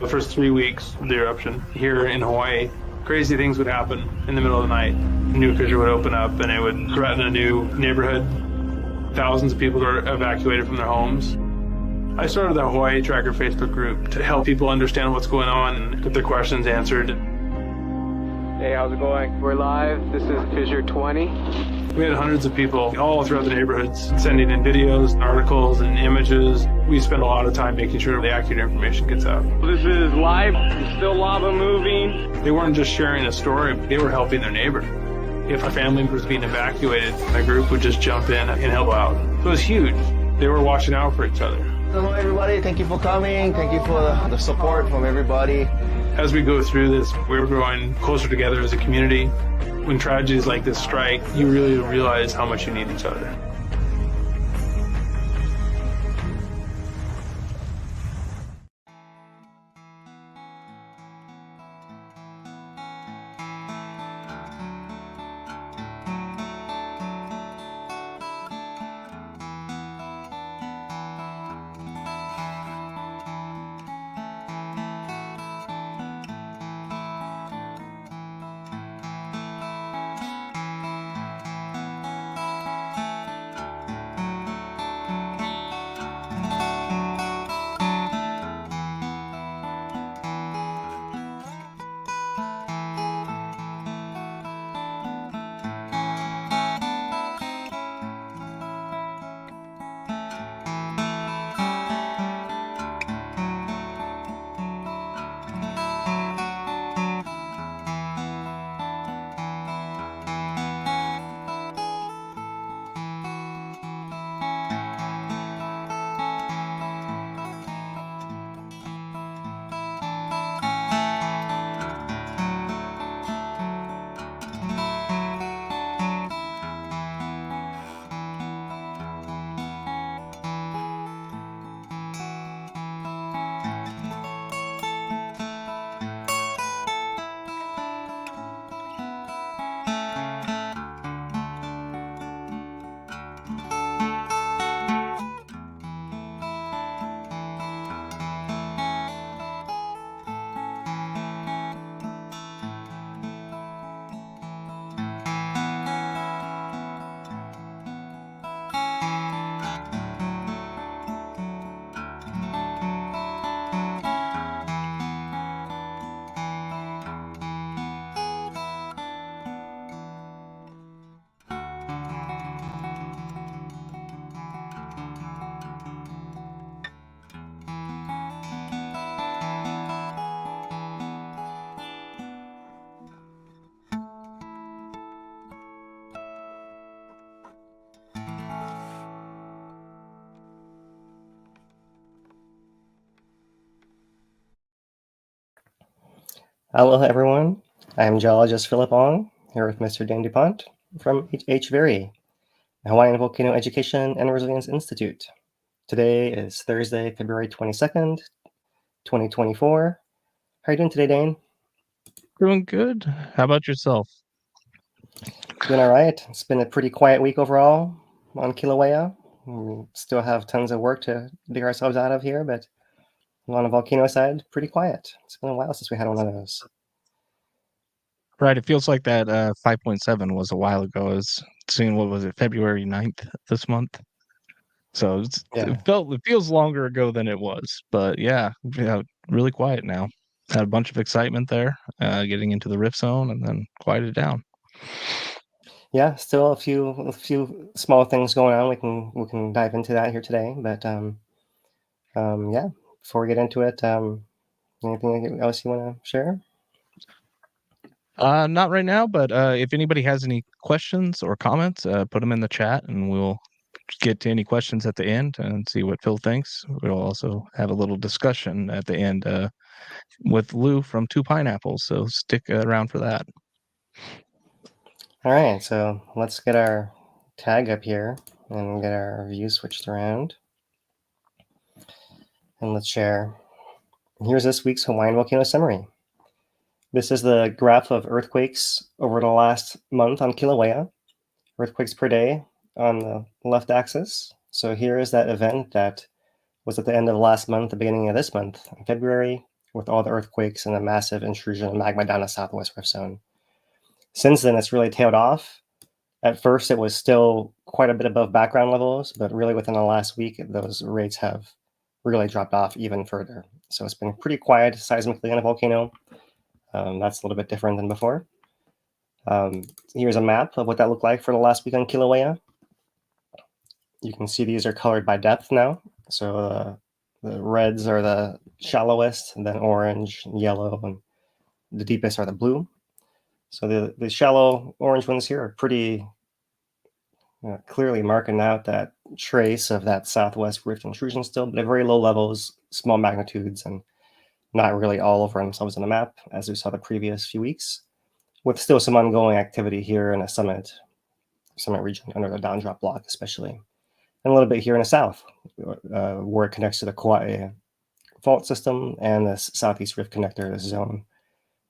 The first 3 weeks of the eruption here in Hawaii, crazy things would happen in the middle of the night. A new fissure would open up and it would threaten a new neighborhood. Thousands of people were evacuated from their homes. I started the Hawaii Tracker Facebook group to help people understand what's going on and get their questions answered. Hey, how's it going? We're live. This is Fissure 20. We had hundreds of people all throughout the neighborhoods sending in videos, articles, and images. We spend a lot of time making sure the accurate information gets out. This is live. There's still lava moving. They weren't just sharing a story, they were helping their neighbor. If a family was being evacuated, my group would just jump in and help out. So it was huge. They were watching out for each other. Hello everybody, thank you for coming. Thank you for the support from everybody. As we go through this, we're growing closer together as a community. When tragedies like this strike, you really realize how much you need each other. Hello everyone, I'm geologist Philip Ong, here with Mr. Dan DuPont from HVERI, Hawaiian Volcano Education and Resilience Institute. Today is Thursday, February 22nd, 2024. How are you doing today, Dane? Doing good. How about yourself? Doing all right. It's been a pretty quiet week overall on Kilauea. We still have tons of work to dig ourselves out of here, but on the volcano side, pretty quiet. It's been a while since we had one of those. Right. It feels like that 5.7 was a while ago. I was seeing, what was it, February 9th this month? So it feels longer ago than it was. But yeah, really quiet now. Had a bunch of excitement there, getting into the rift zone and then quieted down. Yeah, still a few small things going on. We can dive into that here today. But yeah, before we get into it, anything else you want to share? Not right now, but if anybody has any questions or comments, put them in the chat and we'll get to any questions at the end and see what Phil thinks. We'll also have a little discussion at the end with Lou from Two Pineapples, so stick around for that. All right, so let's get our tag up here and get our view switched around. And let's share. Here's this week's Hawaiian Volcano Summary. This is the graph of earthquakes over the last month on Kilauea. Earthquakes per day on the left axis. So here is that event that was at the end of last month, the beginning of this month, in February, with all the earthquakes and the massive intrusion of magma down the southwest rift zone. Since then, it's really tailed off. At first, it was still quite a bit above background levels, but really within the last week, those rates have really dropped off even further. So it's been pretty quiet seismically in the volcano. That's a little bit different than before. Here's a map of what that looked like for the last week on Kilauea. You can see these are colored by depth now. So the reds are the shallowest, and then orange, and yellow, and the deepest are the blue. So the shallow orange ones here are pretty clearly marking out that trace of that southwest rift intrusion still, but at very low levels, small magnitudes, and not really all over themselves on the map, as we saw the previous few weeks, with still some ongoing activity here in the summit region under the down drop block, especially, and a little bit here in the south, where it connects to the Kīlauea fault system and the southeast rift connector, this zone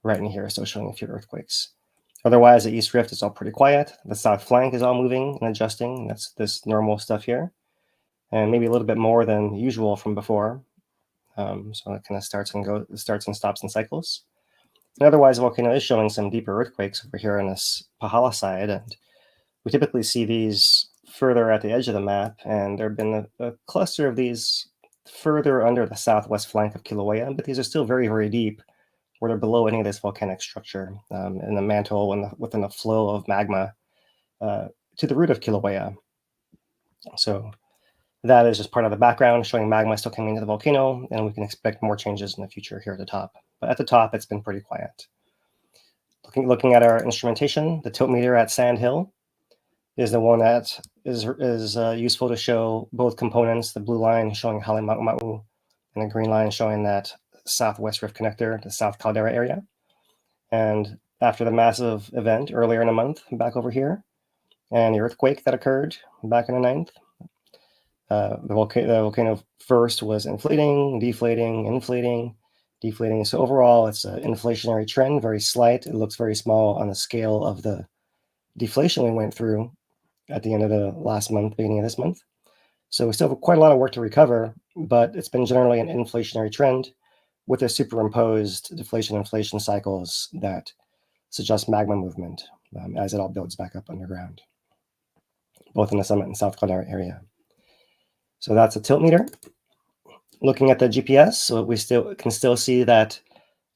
right in here, still showing a few earthquakes. Otherwise, the east rift is all pretty quiet. The south flank is all moving and adjusting. That's this normal stuff here, and maybe a little bit more than usual from before. So it kind of starts and stops in cycles. And otherwise, the volcano is showing some deeper earthquakes over here on this Pāhala side, and we typically see these further at the edge of the map, and there have been a cluster of these further under the southwest flank of Kilauea, but these are still very, very deep, where they're below any of this volcanic structure in the mantle and within the flow of magma to the root of Kilauea. So that is just part of the background, showing magma still coming into the volcano, and we can expect more changes in the future here at the top. But at the top, it's been pretty quiet. Looking at our instrumentation, the tilt meter at Sand Hill is the one that is useful to show both components, the blue line showing Hale Ma'u and the green line showing that southwest rift connector, the South Caldera area. And after the massive event earlier in the month, back over here, and the earthquake that occurred back in the 9th, the volcano first was inflating, deflating, inflating, deflating. So overall, it's an inflationary trend, very slight. It looks very small on the scale of the deflation we went through at the end of the last month, beginning of this month. So we still have quite a lot of work to recover, but it's been generally an inflationary trend with the superimposed deflation-inflation cycles that suggest magma movement as it all builds back up underground, both in the summit and South Caldera area. So that's a tilt meter. Looking at the GPS, so we can still see that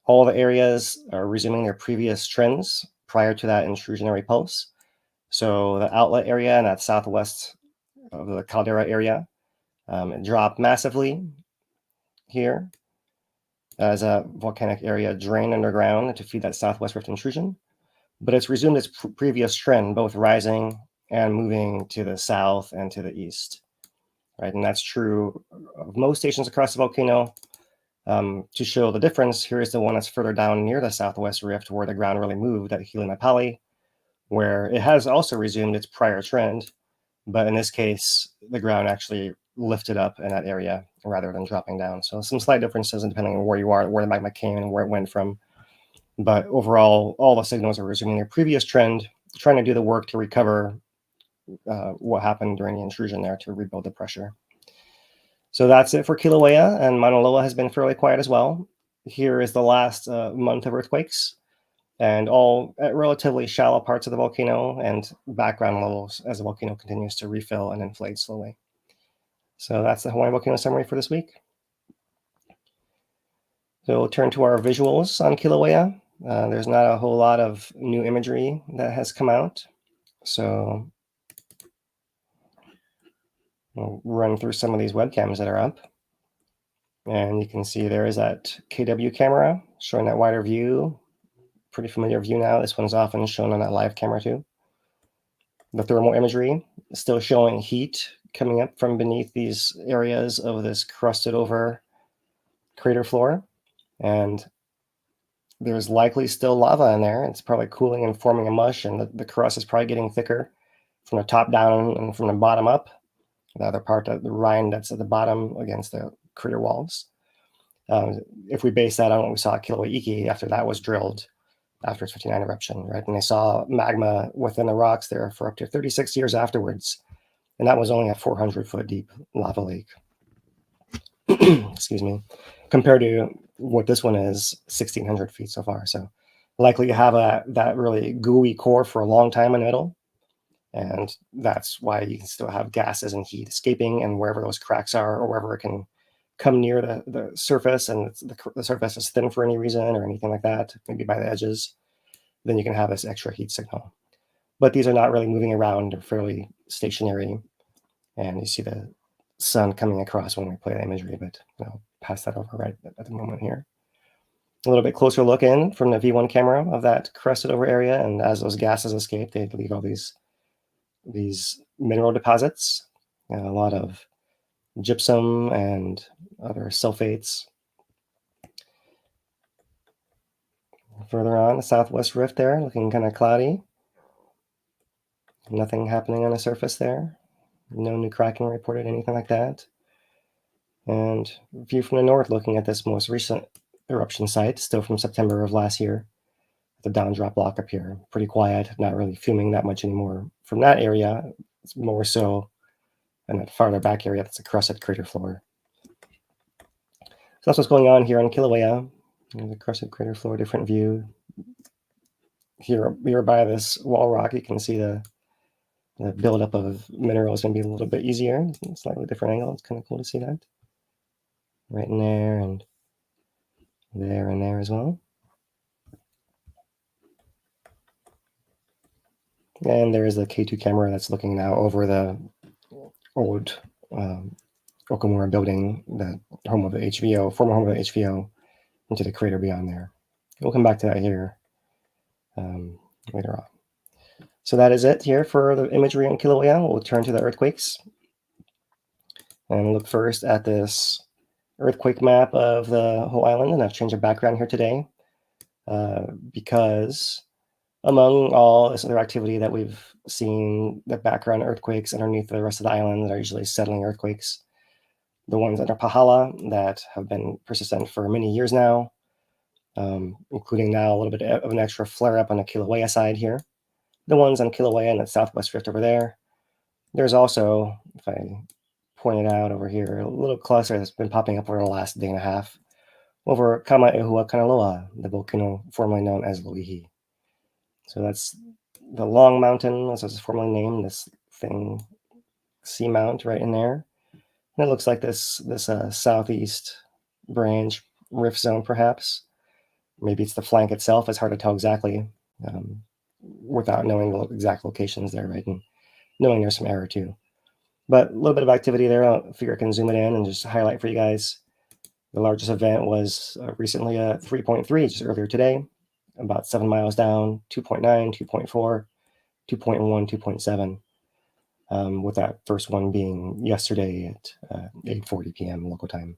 all the areas are resuming their previous trends prior to that intrusionary pulse. So the outlet area and that southwest of the caldera area, it dropped massively here as a volcanic area drained underground to feed that southwest rift intrusion. But it's resumed its previous trend, both rising and moving to the south and to the east. Right, and that's true of most stations across the volcano. To show the difference, here is the one that's further down near the southwest rift where the ground really moved at Kīlauea, where it has also resumed its prior trend, but in this case, the ground actually lifted up in that area rather than dropping down. So some slight differences depending on where you are, where the magma came and where it went from. But overall, all the signals are resuming their previous trend, trying to do the work to recover what happened during the intrusion there to rebuild the pressure. So that's it for Kilauea, and Mauna Loa has been fairly quiet as well. Here is the last month of earthquakes, and all at relatively shallow parts of the volcano and background levels as the volcano continues to refill and inflate slowly. So that's the Hawaiian Volcano summary for this week. So we'll turn to our visuals on Kilauea. There's not a whole lot of new imagery that has come out. So we'll run through some of these webcams that are up. And you can see there is that KW camera showing that wider view. Pretty familiar view now. This one's often shown on that live camera too. The thermal imagery is still showing heat coming up from beneath these areas of this crusted over crater floor. And there's likely still lava in there. It's probably cooling and forming a mush, and the crust is probably getting thicker from the top down and from the bottom up. The other part, the rind that's at the bottom against the crater walls. If we base that on what we saw at Kīlauea after that was drilled after its 59 eruption, right? And they saw magma within the rocks there for up to 36 years afterwards. And that was only a 400-foot deep lava lake. Excuse me. Compared to what this one is 1,600 feet so far. So likely to have that really gooey core for a long time in the middle. And that's why you can still have gases and heat escaping, and wherever those cracks are, or wherever it can come near the surface, and the surface is thin for any reason or anything like that, maybe by the edges, then you can have this extra heat signal. But these are not really moving around, they're fairly stationary. And you see the sun coming across when we play the imagery, but I'll pass that over right at the moment here. A little bit closer look in from the V1 camera of that crested over area, and as those gases escape, they leave all these mineral deposits, a lot of gypsum and other sulfates. Further on, the southwest rift there, looking kind of cloudy. Nothing happening on the surface there. No new cracking reported, anything like that. And view from the north, looking at this most recent eruption site, still from September of last year. The down drop block up here, pretty quiet, not really fuming that much anymore from that area. It's more so in that farther back area that's a crested crater floor. So that's what's going on here on Kilauea. The crested crater floor, different view. Here by this wall rock, you can see the buildup of minerals going to be a little bit easier. Slightly different angle. It's kind of cool to see that. Right in there and there as well. And there is the K2 camera that's looking now over the old Okamura building, the home of the HVO, former home of the HVO, into the crater beyond there. We'll come back to that here later on. So that is it here for the imagery on Kilauea. We'll turn to the earthquakes and look first at this earthquake map of the whole island. And I've changed the background here today because among all this other activity that we've seen, the background earthquakes underneath the rest of the island that are usually settling earthquakes, the ones under Pāhala that have been persistent for many years now, including now a little bit of an extra flare-up on the Kīlauea side here. The ones on Kilauea and the southwest rift over there. There's also, if I point it out over here, a little cluster that's been popping up over the last day and a half over Kīlauea, the volcano formerly known as Loihi. So that's the long mountain, as it's formerly named, this thing, seamount right in there. And it looks like this southeast branch rift zone, perhaps. Maybe it's the flank itself. It's hard to tell exactly without knowing the exact locations there, right? And knowing there's some error too. But a little bit of activity there. I figure I can zoom it in and just highlight for you guys. The largest event was recently a 3.3, just earlier today, about 7 miles down, 2.9, 2.4, 2.1, 2.7, with that first one being yesterday at 8:40 p.m. local time.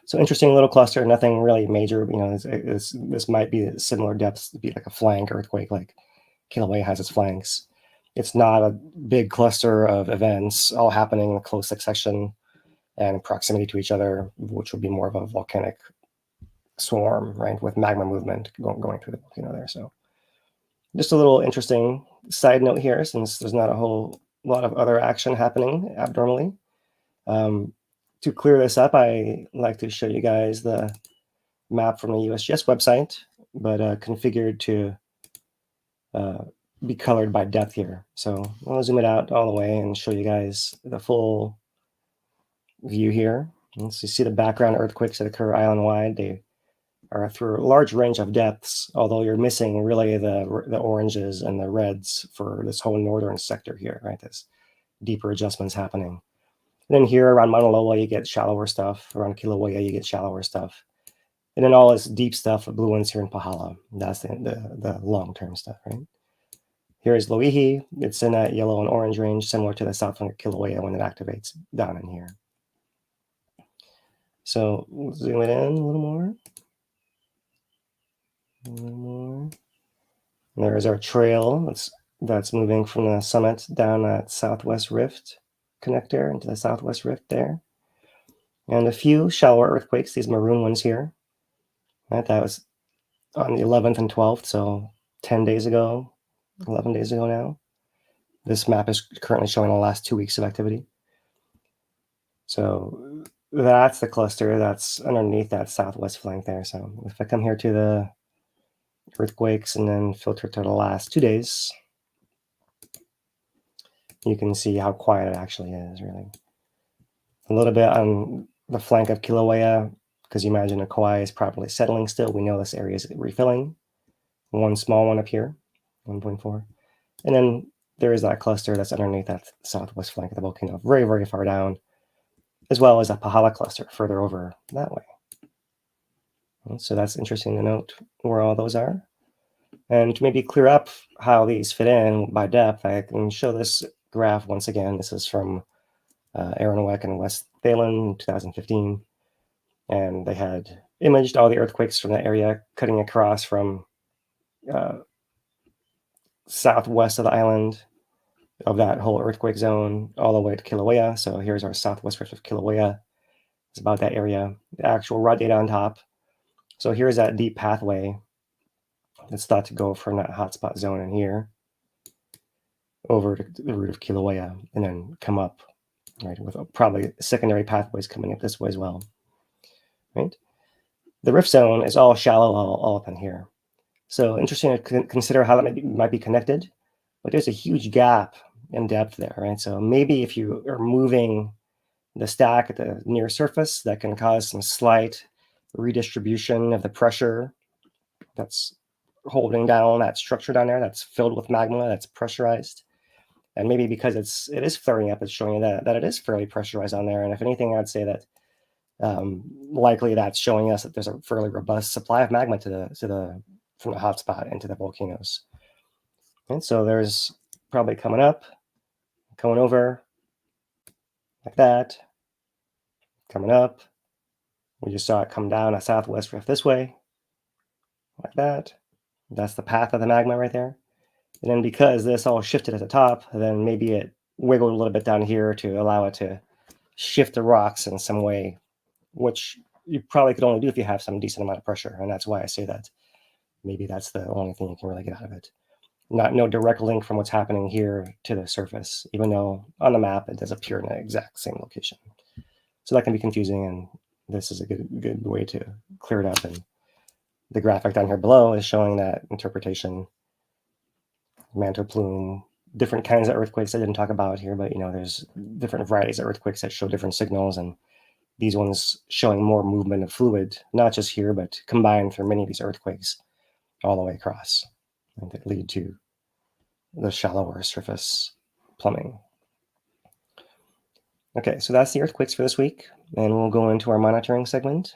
So interesting little cluster, nothing really major. You know, this might be similar depths, to be like a flank earthquake, like Kilauea has its flanks. It's not a big cluster of events all happening in close succession and proximity to each other, which would be more of a volcanic swarm, right, with magma movement going through the volcano there. So just a little interesting side note here, since there's not a whole lot of other action happening abnormally. To clear this up, I like to show you guys the map from the USGS website, but configured to be colored by depth here. So I'll zoom it out all the way and show you guys the full view here. And so you see the background earthquakes that occur island-wide. They are through a large range of depths, although you're missing really the oranges and the reds for this whole northern sector here, right? This deeper adjustments happening. And then here around Mauna Loa, you get shallower stuff. Around Kilauea, you get shallower stuff. And then all this deep stuff, the blue ones here in Pāhala. That's the long-term stuff, right? Here is Loihi. It's in that yellow and orange range, similar to the south of Kilauea when it activates down in here. So we'll zoom it in a little more. A little more. And there's our trail that's moving from the summit down that southwest rift connector into the southwest rift there. And a few shallower earthquakes, these maroon ones here. Right, that was on the 11th and 12th, so 10 days ago, 11 days ago now. This map is currently showing the last 2 weeks of activity. So that's the cluster that's underneath that southwest flank there. So if I come here to the earthquakes and then filter to the last 2 days, you can see how quiet it actually is, really. A little bit on the flank of Kilauea, because you imagine a Kauai is properly settling still. We know this area is refilling. One small one up here, 1.4. And then there is that cluster that's underneath that southwest flank of the volcano, very, very far down, as well as a Pāhala cluster further over that way. And so that's interesting to note where all those are. And to maybe clear up how these fit in by depth, I can show this graph once again. This is from Aaron Weck and Wes Thalen, 2015. And they had imaged all the earthquakes from the area cutting across from southwest of the island of that whole earthquake zone all the way to Kilauea. So here's our southwest rift of Kilauea. It's about that area. The actual raw data on top. So here's that deep pathway that's thought to go from that hotspot zone in here over to the root of Kilauea and then come up, right, with probably secondary pathways coming up this way as well, right? The rift zone is all shallow all up in here. So interesting to consider how that might be connected, but there's a huge gap in depth there, right? So maybe if you are moving the stack at the near surface, that can cause some slight redistribution of the pressure that's holding down that structure down there that's filled with magma, that's pressurized. And maybe because it is flaring up, it's showing you that it is fairly pressurized on there. And if anything, I'd say that likely that's showing us that there's a fairly robust supply of magma from the hotspot into the volcanoes. And so there's probably coming up, coming over like that, coming up. We just saw it come down a southwest rift this way, like that. That's the path of the magma right there. And then because this all shifted at the top, then maybe it wiggled a little bit down here to allow it to shift the rocks in some way, which you probably could only do if you have some decent amount of pressure. And that's why I say that maybe that's the only thing you can really get out of it. No direct link from what's happening here to the surface, even though on the map it does appear in the exact same location. So that can be confusing, and this is a good way to clear it up. And the graphic down here below is showing that interpretation. Mantle plume, different kinds of earthquakes I didn't talk about here, but there's different varieties of earthquakes that show different signals, and these ones showing more movement of fluid, not just here, but combined through many of these earthquakes all the way across, and that lead to the shallower surface plumbing. Okay, so that's the earthquakes for this week, and we'll go into our monitoring segment.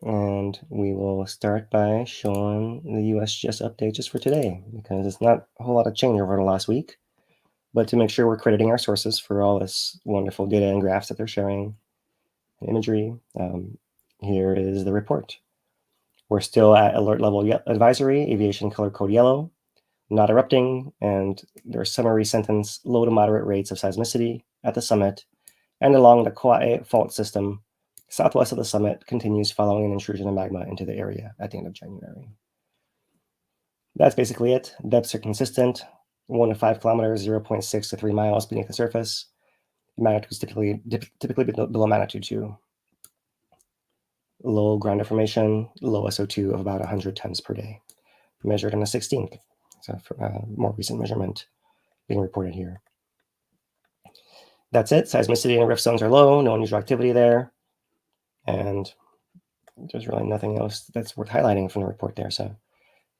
And we will start by showing the USGS update just for today, because it's not a whole lot of change over the last week. But to make sure we're crediting our sources for all this wonderful data and graphs that they're sharing, and imagery, here is the report. We're still at alert level advisory, aviation color code yellow, not erupting, and their summary sentence, low to moderate rates of seismicity at the summit and along the Kauai fault system. Southwest of the summit continues following an intrusion of magma into the area at the end of January. That's basically it. Depths are consistent, 1 to 5 kilometers, 0.6 to 3 miles beneath the surface. Magnitude is typically below magnitude 2. Low ground deformation, low SO2 of about 100 tons per day, measured on the 16th. So for a more recent measurement being reported here. That's it. Seismicity and rift zones are low, no unusual activity there. And there's really nothing else that's worth highlighting from the report there. So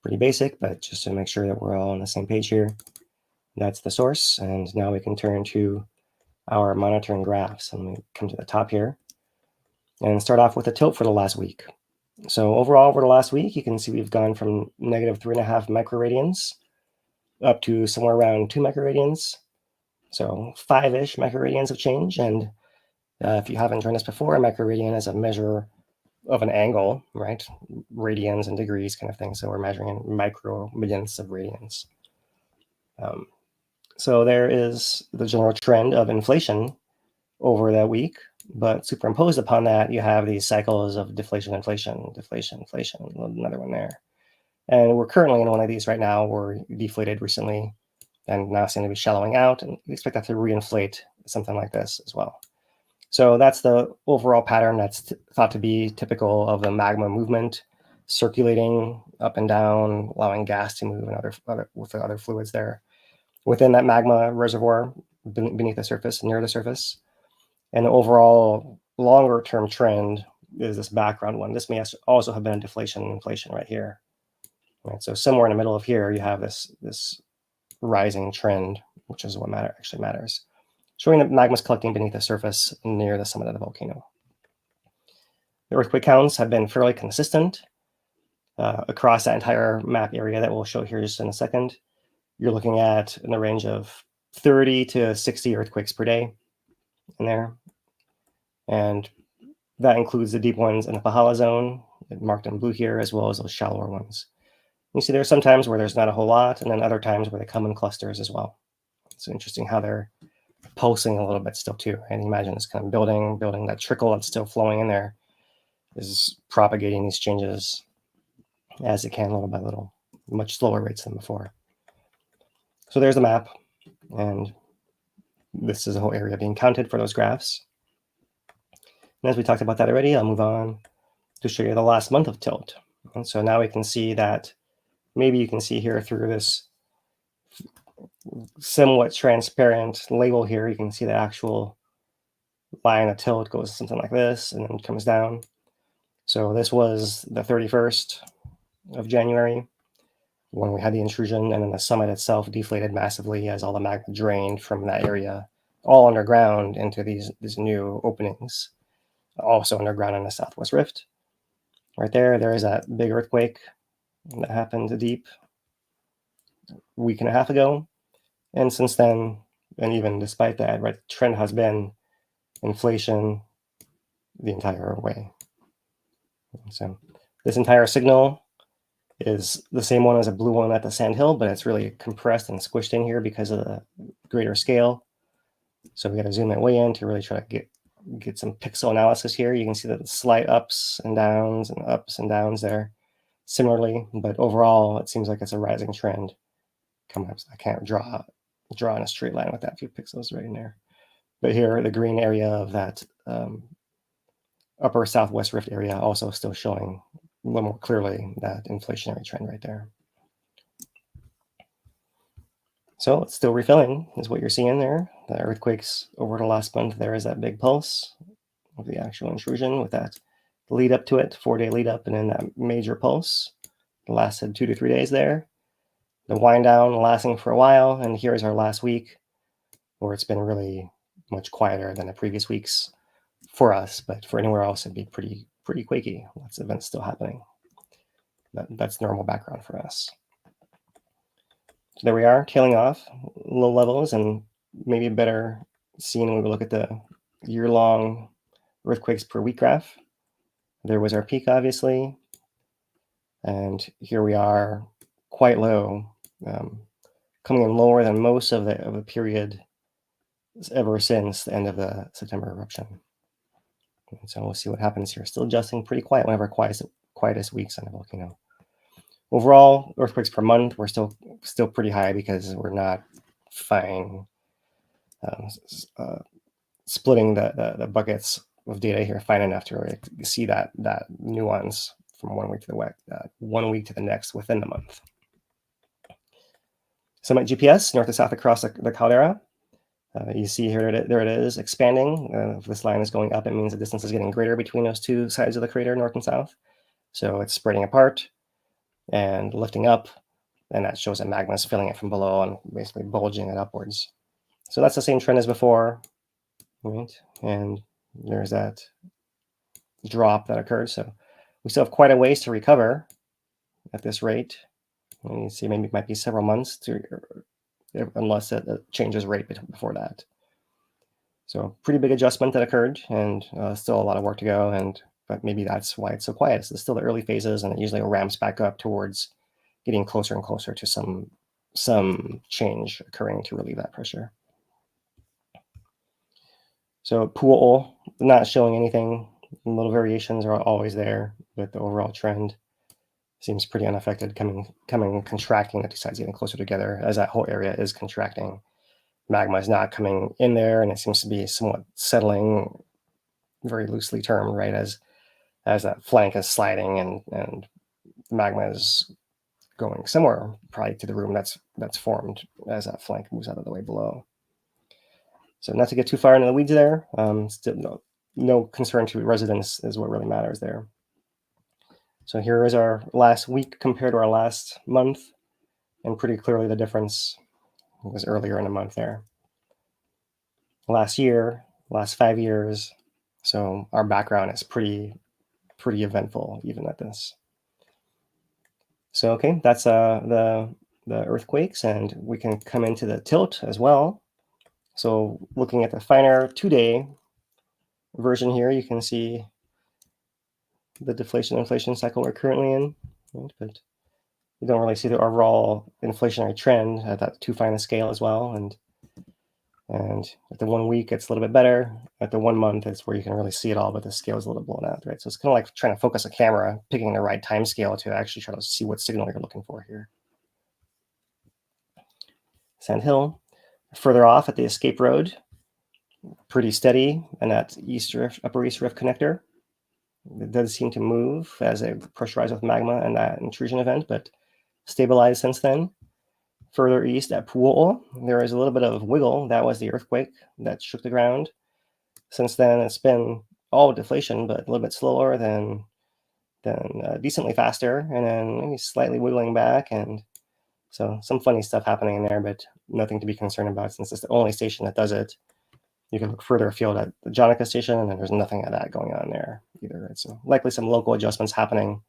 pretty basic, but just to make sure that we're all on the same page here. That's the source. And now we can turn to our monitoring graphs. And we come to the top here and start off with the tilt for the last week. So overall, over the last week, you can see we've gone from negative 3.5 microradians up to somewhere around 2 microradians. So 5-ish microradians of change. And if you haven't joined us before, a microradian is a measure of an angle, right? Radians and degrees kind of thing. So we're measuring in micro millionths of radians. So there is the general trend of inflation over that week, but superimposed upon that, you have these cycles of deflation, inflation, deflation, inflation, another one there. And we're currently in one of these right now. We're deflated recently and now seem to be shallowing out, and we expect that to reinflate something like this as well. So that's the overall pattern that's thought to be typical of the magma movement, circulating up and down, allowing gas to move and with the other fluids there within that magma reservoir beneath the surface, near the surface. And the overall longer term trend is this background one. This may also have been a deflation-inflation right here. Right, so somewhere in the middle of here, you have this rising trend, which is what actually matters, showing that magma is collecting beneath the surface near the summit of the volcano. The earthquake counts have been fairly consistent across that entire map area that we'll show here just in a second. You're looking at in the range of 30 to 60 earthquakes per day in there. And that includes the deep ones in the Pāhala zone, marked in blue here, as well as those shallower ones. You see there are some times where there's not a whole lot, and then other times where they come in clusters as well. It's interesting how they're pulsing a little bit still too. And imagine it's kind of building that trickle that's still flowing in there is propagating these changes as it can little by little, much slower rates than before. So there's the map, and this is the whole area being counted for those graphs. And as we talked about that already, I'll move on to show you the last month of tilt. And so now we can see that, maybe you can see here through this somewhat transparent label here, you can see the actual line of tilt goes something like this and then comes down. So this was the 31st of January when we had the intrusion, and then the summit itself deflated massively as all the magma drained from that area, all underground into these new openings, also underground in the Southwest Rift. Right there is that big earthquake that happened deep a week and a half ago. And since then, and even despite that, right, the trend has been inflation the entire way. So this entire signal is the same one as a blue one at the sand hill, but it's really compressed and squished in here because of the greater scale. So we got to zoom it way in to really try to get some pixel analysis here. You can see the slight ups and downs there similarly, but overall it seems like it's a rising trend coming up. So I can't draw in a straight line with that few pixels right in there. But here, the green area of that upper Southwest Rift area also still showing a little more clearly that inflationary trend right there. So it's still refilling is what you're seeing there. The earthquakes over the last month, there is that big pulse of the actual intrusion with that lead up to it, 4-day lead up, and then that major pulse. It lasted 2 to 3 days there. The wind down lasting for a while, and here's our last week where it's been really much quieter than the previous weeks for us, but for anywhere else it'd be pretty quaky. Lots of events still happening. That's normal background for us. So there we are, tailing off, low levels, and maybe better seen when we look at the year-long earthquakes per week graph. There was our peak, obviously, and here we are, quite low, coming in lower than most of the period ever since the end of the September eruption. And so we'll see what happens here. Still adjusting, pretty quiet, one of our quietest weeks on the volcano. Overall, earthquakes per month, we're still pretty high because we're not fine splitting the buckets of data here fine enough to really see that nuance from 1 week to the next within the month. Summit GPS, north to south across the caldera. You see here, there it is, expanding. If this line is going up, it means the distance is getting greater between those two sides of the crater, north and south. So it's spreading apart and lifting up, and that shows that magma is filling it from below and basically bulging it upwards. So that's the same trend as before, right? And there's that drop that occurred. So we still have quite a ways to recover at this rate. And you see, maybe it might be several months unless it changes rate before that. So pretty big adjustment that occurred, and still a lot of work to go. But maybe that's why it's so quiet. It's still the early phases, and it usually ramps back up towards getting closer and closer to some change occurring to relieve that pressure. So Pu'o'o, not showing anything. Little variations are always there, but the overall trend seems pretty unaffected, contracting, the two sides getting closer together as that whole area is contracting. Magma is not coming in there, and it seems to be somewhat settling very loosely termed, right? As that flank is sliding and magma is going somewhere, probably to the room that's formed as that flank moves out of the way below. So not to get too far into the weeds there. Still no concern to residents is what really matters there. So here is our last week compared to our last month, and pretty clearly the difference was earlier in the month there. Last year, last 5 years, so our background is pretty eventful even at this. So okay, that's the earthquakes, and we can come into the tilt as well. So looking at the finer 2-day version here, you can see the deflation-inflation cycle we're currently in, right? But you don't really see the overall inflationary trend at that too fine a scale as well. And at the 1 week, it's a little bit better. At the 1 month, it's where you can really see it all, but the scale is a little blown out, right? So it's kind of like trying to focus a camera, picking the right time scale to actually try to see what signal you're looking for here. Sand Hill, further off at the escape road, pretty steady, and that East Rift, Upper East Rift connector. It does seem to move as it pressurized with magma and that intrusion event, but stabilized since then. Further east at Pu'o'o, there is a little bit of wiggle. That was the earthquake that shook the ground. Since then, it's been all deflation, but a little bit slower than decently faster, and then maybe slightly wiggling back. And so some funny stuff happening in there, but nothing to be concerned about since it's the only station that does it. You can look further afield at the Jonica station, and there's nothing of that going on there either. Right? So likely some local adjustments happening.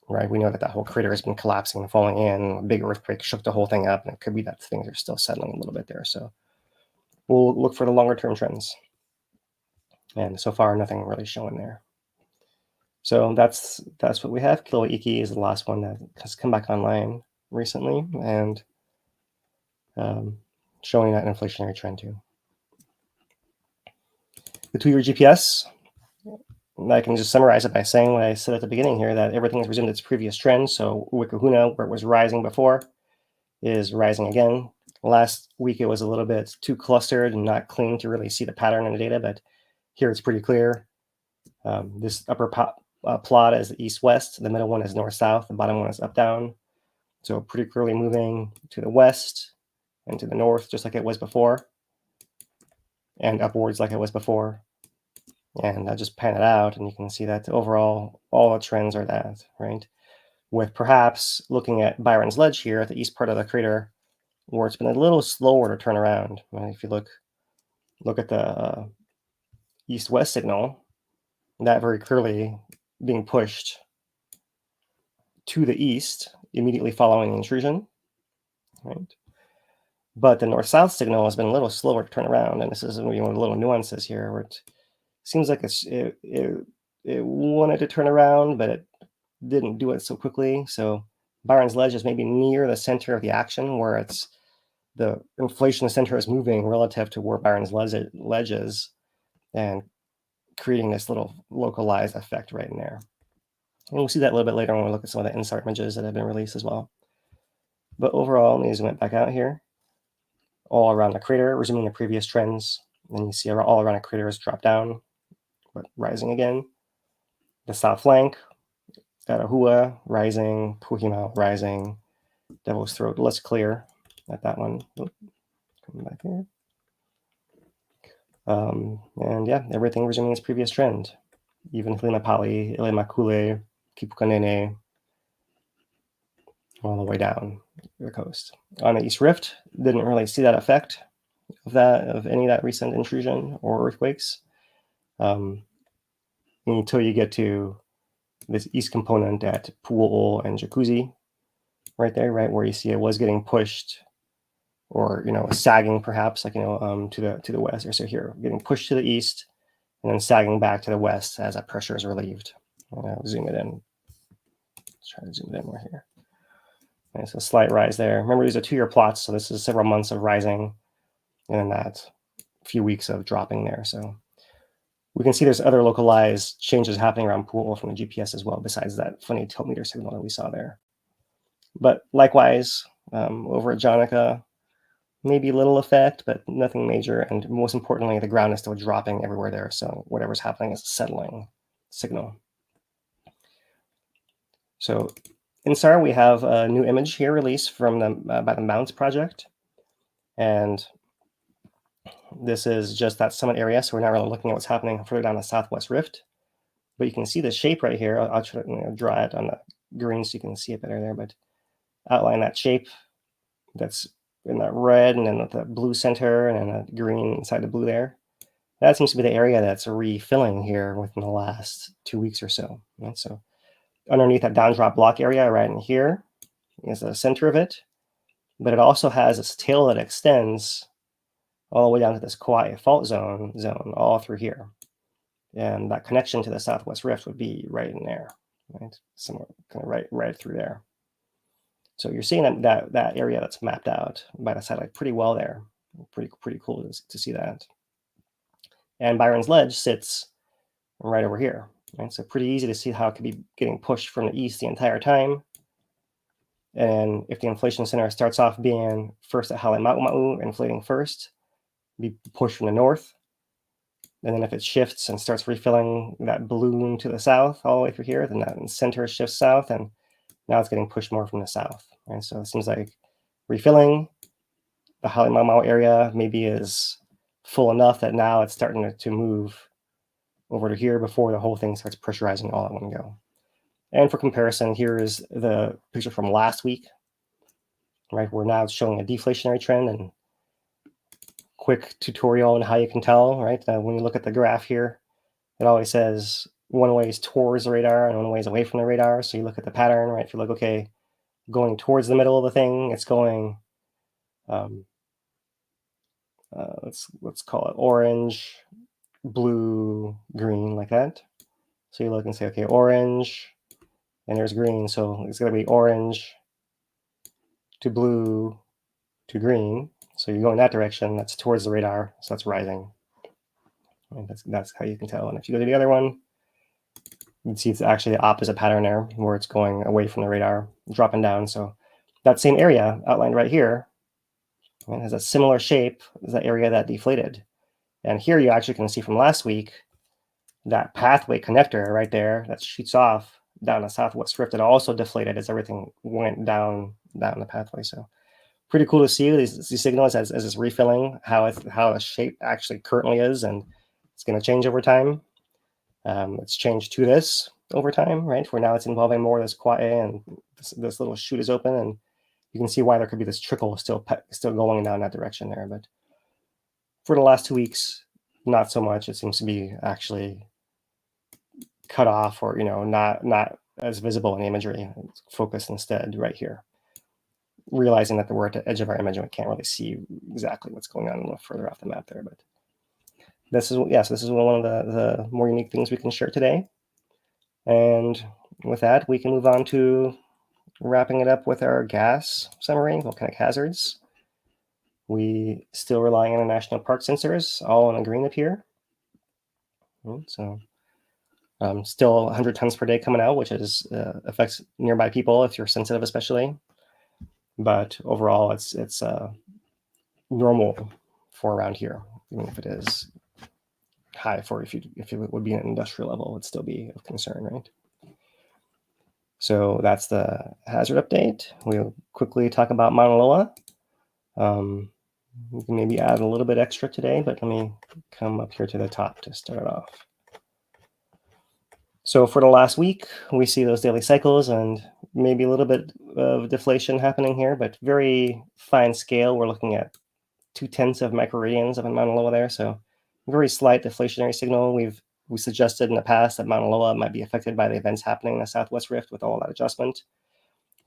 Right, we know that whole crater has been collapsing and falling in. A big earthquake shook the whole thing up, and it could be that things are still settling a little bit there. So we'll look for the longer term trends. And so far, nothing really showing there. So that's what we have. Kīlauea is the last one that has come back online recently, and showing that inflationary trend too. The 2-year GPS, I can just summarize it by saying what I said at the beginning here, that everything has resumed its previous trend. So Uwikahuna, where it was rising before, is rising again. Last week, it was a little bit too clustered and not clean to really see the pattern in the data, but here it's pretty clear. This upper plot is east-west. The middle one is north-south. The bottom one is up-down. So pretty clearly moving to the west and to the north, just like it was before, and upwards like it was before. And I'll just pan it out, and you can see that overall, all the trends are that, right? With perhaps looking at Byron's Ledge here at the east part of the crater, where it's been a little slower to turn around. Right? If you look at the east-west signal, that very clearly being pushed to the east immediately following the intrusion, right? But the north-south signal has been a little slower to turn around, and this is one of the little nuances here, where it seems like it wanted to turn around, but it didn't do it so quickly. So Byron's Ledge is maybe near the center of the action, where it's the inflation center is moving relative to where Byron's Ledge is, and creating this little localized effect right in there. And we'll see that a little bit later when we look at some of the INSAR images that have been released as well. But overall, let me zoom it back out here. All around the crater, resuming the previous trends. And you see all around the crater is dropped down, but rising again. The south flank, Arahua rising, Puhima rising, Devil's Throat less clear at that one. Coming back here. And yeah, everything resuming its previous trend. Even Hilinapali, Ilemakule, Kipukanene, all the way down the coast. On the East Rift, didn't really see that effect of any of that recent intrusion or earthquakes until you get to this east component at Pu'o'o and Jacuzzi, right there, right where you see it was getting pushed, or sagging perhaps, like to the west, or so here, getting pushed to the east and then sagging back to the west as that pressure is relieved. I'll zoom it in. Let's try to zoom it in more here. Okay, so slight rise there. Remember, these are 2-year plots, so this is several months of rising, and then that few weeks of dropping there. So we can see there's other localized changes happening around Pu'o'o from the GPS as well, besides that funny tilt meter signal that we saw there. But likewise, over at Jonica, maybe little effect, but nothing major. And most importantly, the ground is still dropping everywhere there. So whatever's happening is a settling signal. So in SAR, we have a new image here released from by the Mounts project. And this is just that summit area. So we're not really looking at what's happening further down the Southwest Rift. But you can see the shape right here. I'll try to draw it on the green so you can see it better there. But outline that shape that's in that red and then with the blue center and then the green inside the blue there. That seems to be the area that's refilling here within the last 2 weeks or so. Right? So underneath that downdrop block area right in here is the center of it. But it also has this tail that extends all the way down to this Kīlauea fault zone all through here. And that connection to the Southwest Rift would be right in there, right? Somewhere kind of right through there. So you're seeing that area that's mapped out by the satellite pretty well there. Pretty cool to see that. And Byron's Ledge sits right over here, right? So pretty easy to see how it could be getting pushed from the east the entire time. And if the inflation center starts off being first at Hale inflating first, be pushed from the north. And then if it shifts and starts refilling that balloon to the south all the way through here, then that center shifts south, and now it's getting pushed more from the south. Right? So it seems like refilling the Hale area maybe is full enough that now it's starting to move over to here before the whole thing starts pressurizing all at one go. And for comparison, here is the picture from last week. Right, we're now showing a deflationary trend, and quick tutorial on how you can tell, right? When you look at the graph here, it always says one way is towards the radar and one way is away from the radar. So you look at the pattern, right? If you look, okay, going towards the middle of the thing, it's going, let's call it orange, blue, green, like that. So you look and say, okay, orange, and there's green. So it's going to be orange to blue to green. So you're going that direction, that's towards the radar, so that's rising. And that's how you can tell. And if you go to the other one, you can see it's actually the opposite pattern there, where it's going away from the radar, dropping down. So that same area outlined right here, right, has a similar shape as the area that deflated. And here you actually can see from last week, that pathway connector right there that shoots off down the Southwest Rift, it also deflated as everything went down the pathway. So pretty cool to see these signals as it's refilling, how the shape actually currently is, and it's going to change over time. It's changed to this over time, right? Where now it's involving more of this Kīlauea, and this little chute is open, and you can see why there could be this trickle still going down that direction there. But for the last 2 weeks, not so much. It seems to be actually cut off, or not as visible in the imagery. It's focused instead right here. Realizing that we're at the edge of our image and we can't really see exactly what's going on a little further off the map there. But this is, so this is one of the more unique things we can share today. And with that, we can move on to wrapping it up with our gas summary, volcanic hazards. We still rely on our national park sensors, all in the green up here. So still 100 tons per day coming out, which is affects nearby people if you're sensitive, especially. But overall, it's normal for around here, even if it is high for if it would be an industrial level, it would still be of concern, right? So that's the hazard update. We'll quickly talk about Mauna Loa. We can maybe add a little bit extra today, but let me come up here to the top to start off. So for the last week, we see those daily cycles and maybe a little bit of deflation happening here, but very fine scale. We're looking at 0.2 of microradians up in Mauna Loa there. So very slight deflationary signal. We suggested in the past that Mauna Loa might be affected by the events happening in the Southwest Rift with all that adjustment,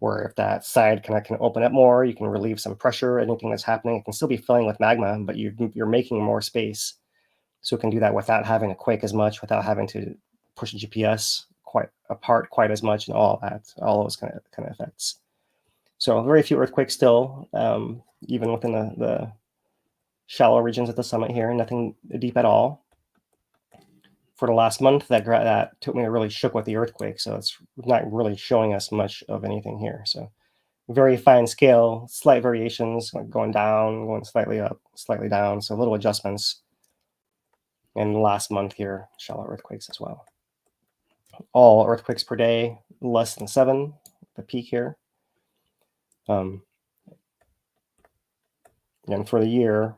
or if that side can open up more, you can relieve some pressure. Anything that's happening, it can still be filling with magma, but you're making more space. So it can do that without having to quake as much, without having to push GPS quite as much, and all those kind of effects. So very few earthquakes still, even within the shallow regions at the summit here, nothing deep at all. For the last month, that took me really shook with the earthquake, so it's not really showing us much of anything here. So very fine scale, slight variations, like going down, going slightly up, slightly down, so little adjustments. And last month here, shallow earthquakes as well. All earthquakes per day, less than 7, the peak here. And for the year,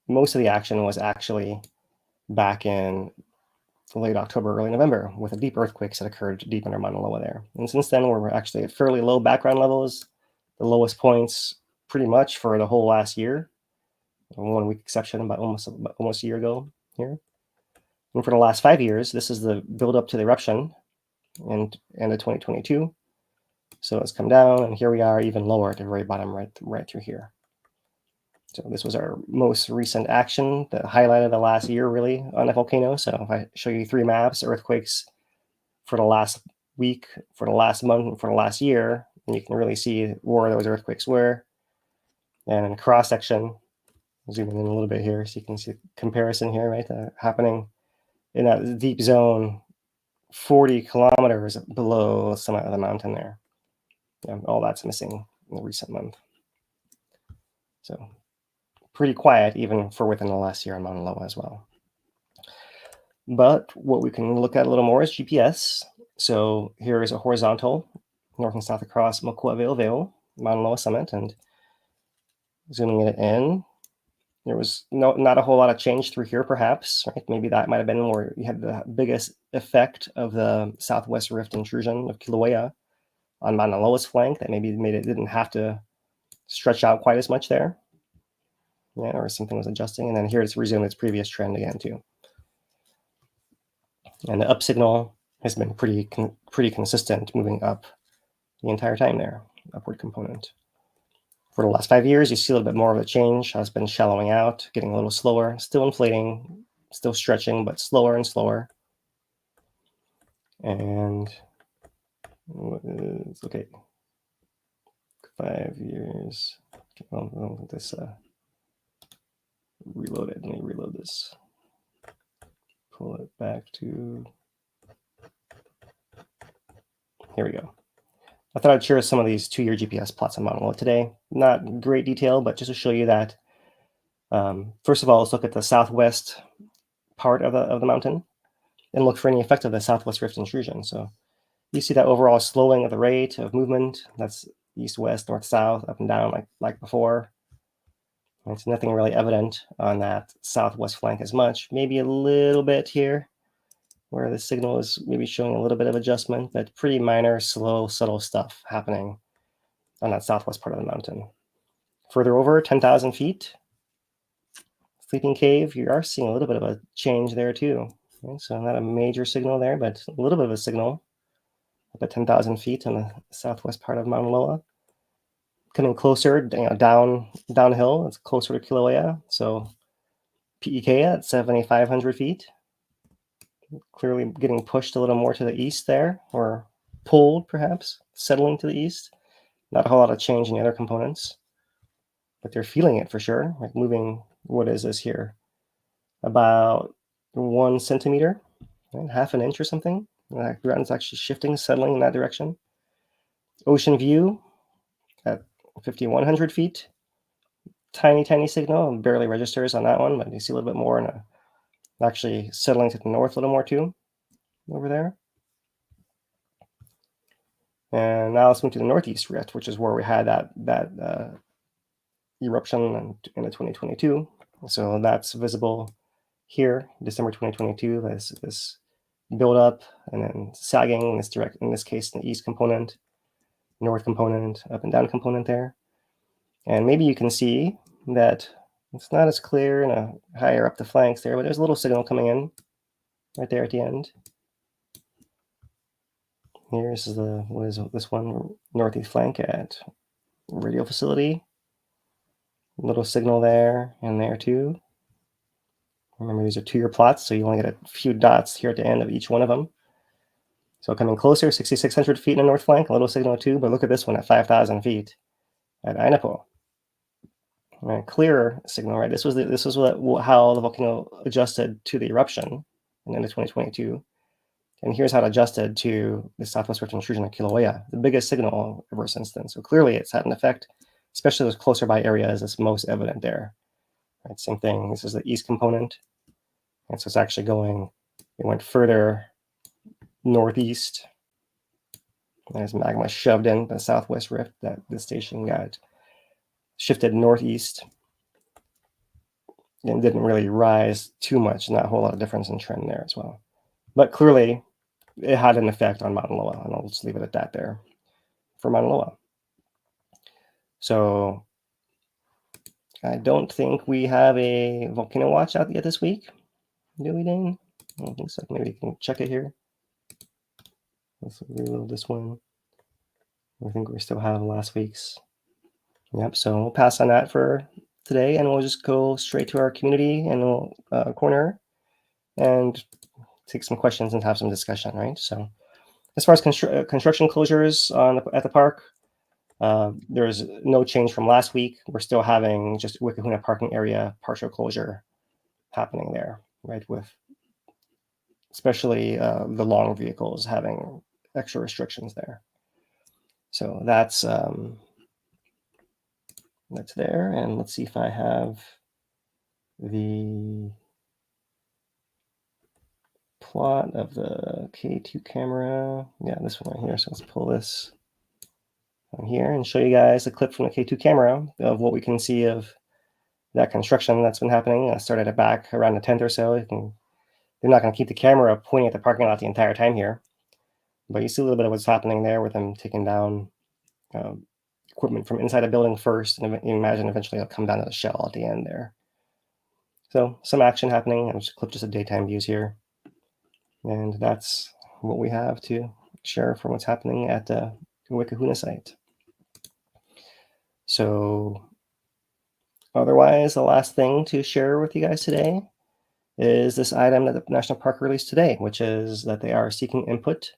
most of the action was actually back in late October, early November, with the deep earthquakes that occurred deep under Mauna Loa there. And since then, we're actually at fairly low background levels, the lowest points pretty much for the whole last year. 1 week exception, about almost a year ago here. And for the last 5 years, this is the build up to the eruption in end of 2022. So it's come down, and here we are even lower at the very bottom, right through here. So this was our most recent action that highlighted the last year really on the volcano. So if I show you 3 maps, earthquakes for the last week, for the last month, and for the last year, and you can really see where those earthquakes were. And in cross section, zooming in a little bit here, so you can see the comparison here, right? Happening in that deep zone, 40 kilometers below the summit of the mountain there. Yeah, all that's missing in the recent month. So pretty quiet even for within the last year on Mauna Loa as well. But what we can look at a little more is GPS. So here is a horizontal, north and south across Mokuʻaweʻoweʻo, Mauna Loa summit, and zooming it in, there was not a whole lot of change through here, perhaps, right? Maybe that might have been where you had the biggest effect of the southwest rift intrusion of Kīlauea on Mauna Loa's flank that maybe made it didn't have to stretch out quite as much there. Yeah, or something was adjusting, and then here it's resumed its previous trend again too. And the up signal has been pretty consistent, moving up the entire time there, upward component. For the last 5 years, you see a little bit more of a change. Has been shallowing out, getting a little slower, still inflating, still stretching, but slower and slower. And okay, 5 years. Okay, well, this reload it. Let me reload this. Pull it back to. Here we go. I thought I'd share some of these 2-year GPS plots on Mauna Loa today. Not great detail, but just to show you that. First of all, let's look at the southwest part of the mountain and look for any effect of the southwest rift intrusion. So you see that overall slowing of the rate of movement. That's east, west, north, south, up and down like before. It's nothing really evident on that southwest flank as much. Maybe a little bit here, where the signal is maybe showing a little bit of adjustment, but pretty minor, slow, subtle stuff happening on that southwest part of the mountain. Further over, 10,000 feet, Sleeping Cave, you are seeing a little bit of a change there too. Okay, so not a major signal there, but a little bit of a signal up at 10,000 feet on the southwest part of Mauna Loa. Coming closer, downhill, it's closer to Kilauea. So PEK at 7,500 feet. Clearly getting pushed a little more to the east there, or pulled perhaps, settling to the east. Not a whole lot of change in the other components, but they're feeling it for sure. Like moving, what is this here? About 1 centimeter, right? Half an inch or something. The ground's actually shifting, settling in that direction. Ocean view at 5,100 feet. Tiny signal, barely registers on that one, but you see a little bit more in a actually settling to the north a little more too, over there. And now let's move to the northeast rift, which is where we had that eruption in 2022. So that's visible here, December 2022. This build up and then sagging in this case, the east component, north component, up and down component there. And maybe you can see that it's not as clear and higher up the flanks there, but there's a little signal coming in right there at the end. Here's what is this one? Northeast flank at radio facility. Little signal there and there too. Remember, these are 2-year plots, so you only get a few dots here at the end of each one of them. So coming closer, 6,600 feet in the north flank, a little signal too, but look at this one at 5,000 feet at Ainapo. Right, clearer signal, right? This was how the volcano adjusted to the eruption in the end of 2022. And here's how it adjusted to the southwest rift intrusion of Kilauea, the biggest signal ever since then. So clearly it's had an effect, especially those closer by areas. It's most evident there. Right, same thing. This is the east component. And so it's actually going, it went further northeast. As magma shoved in the southwest rift, that the station got shifted northeast and didn't really rise too much, not a whole lot of difference in trend there as well. But clearly it had an effect on Mauna Loa, and I'll just leave it at that there for Mauna Loa. So I don't think we have a volcano watch out yet this week, do we, Dane? I don't think so. Maybe you can check it here. Let's reload this one. I think we still have last week's. Yep, so we'll pass on that for today, and we'll just go straight to our community and we'll corner and take some questions and have some discussion, right? So as far as construction closures at the park, there's no change from last week. We're still having just Wikahuna parking area partial closure happening there, right? With especially the long vehicles having extra restrictions there. So that's there. And let's see if I have the plot of the K2 camera. Yeah, this one right here. So let's pull this on here and show you guys a clip from the K2 camera of what we can see of that construction that's been happening. I started it back around the 10th or so. They're not going to keep the camera pointing at the parking lot the entire time here, but you see a little bit of what's happening there with them taking down equipment from inside the building first, and you imagine eventually it'll come down to the shell at the end there. So some action happening. I'll just clip just the daytime views here. And that's what we have to share from what's happening at the Wikahuna site. So otherwise, the last thing to share with you guys today is this item that the National Park released today, which is that they are seeking input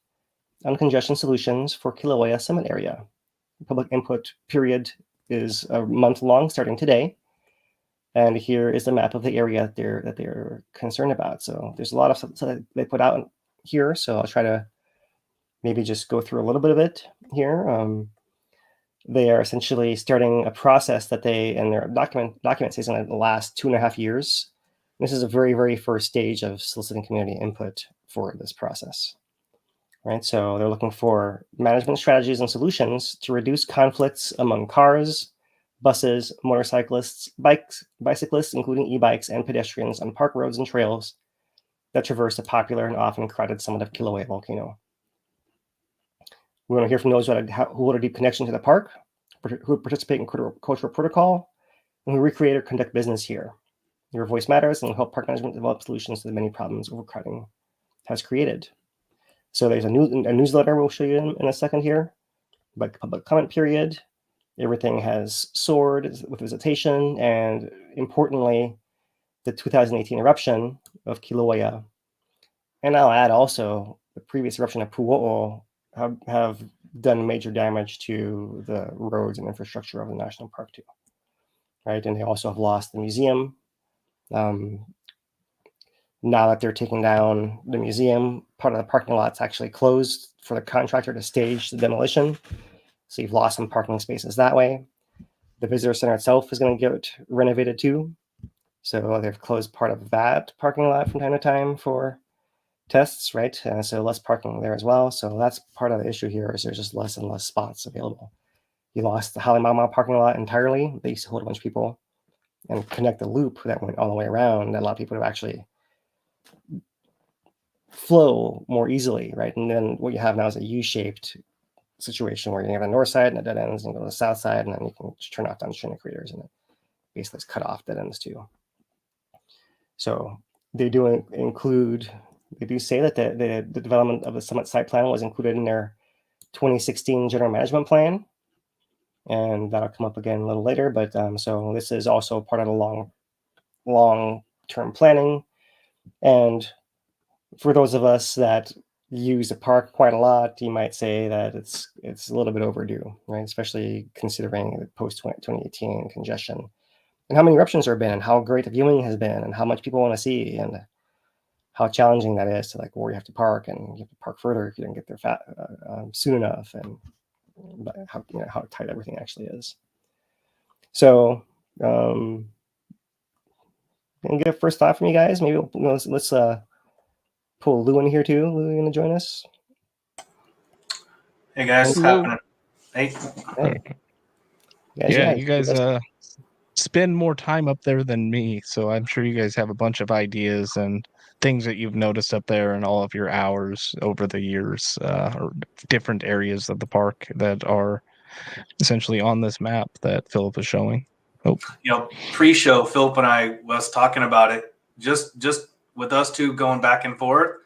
on congestion solutions for Kīlauea summit area. The public input period is a month long starting today. And here is the map of the area that they're concerned about. So there's a lot of stuff that they put out here. So I'll try to maybe just go through a little bit of it here. They are essentially starting a process that they, in their document says, in the last 2.5 years. This is a very, very first stage of soliciting community input for this process. Right, so they're looking for management strategies and solutions to reduce conflicts among cars, buses, motorcyclists, bicyclists, including e-bikes, and pedestrians on park roads and trails that traverse the popular and often crowded summit of Kīlauea volcano. We want to hear from those who hold a deep connection to the park, who participate in cultural protocol, and who recreate or conduct business here. Your voice matters and will help park management develop solutions to the many problems overcrowding has created. So there's a newsletter we'll show you in a second here, but public comment period. Everything has soared with visitation, and importantly, the 2018 eruption of Kilauea. And I'll add also the previous eruption of Pu'o'o have done major damage to the roads and infrastructure of the national park too, right? And they also have lost the museum. Now that they're taking down the museum, part of the parking lot's actually closed for the contractor to stage the demolition. So you've lost some parking spaces that way. The visitor center itself is going to get renovated too. So they've closed part of that parking lot from time to time for tests, right? So less parking there as well. So that's part of the issue here, is there's just less and less spots available. You lost the Halemama parking lot entirely. They used to hold a bunch of people and connect the loop that went all the way around. And a lot of people would actually flow more easily, right? And then what you have now is a U-shaped situation where you have a north side and a dead ends, and go to the south side, and then you can turn off downstream creators, and it basically is cut off dead ends too. So they do say that the development of the summit site plan was included in their 2016 general management plan, and that'll come up again a little later. But so this is also part of the long-term planning. And for those of us that use the park quite a lot, you might say that it's a little bit overdue, right? Especially considering the post-2018 congestion and how many eruptions there have been, and how great the viewing has been, and how much people want to see. And how challenging that is to like where you have to park, and you have to park further if you don't get there soon enough, and how how tight everything actually is. So can I get a first thought from you guys? Maybe let's pull Lou in here too. Lou, you gonna join us? Hey guys, what's happening? Hey. Yeah, you guys spend more time up there than me, so I'm sure you guys have a bunch of ideas and things that you've noticed up there in all of your hours over the years, or different areas of the park that are essentially on this map that Philip is showing. Oh, Pre-show, Philip and I was talking about it. Just with us two going back and forth,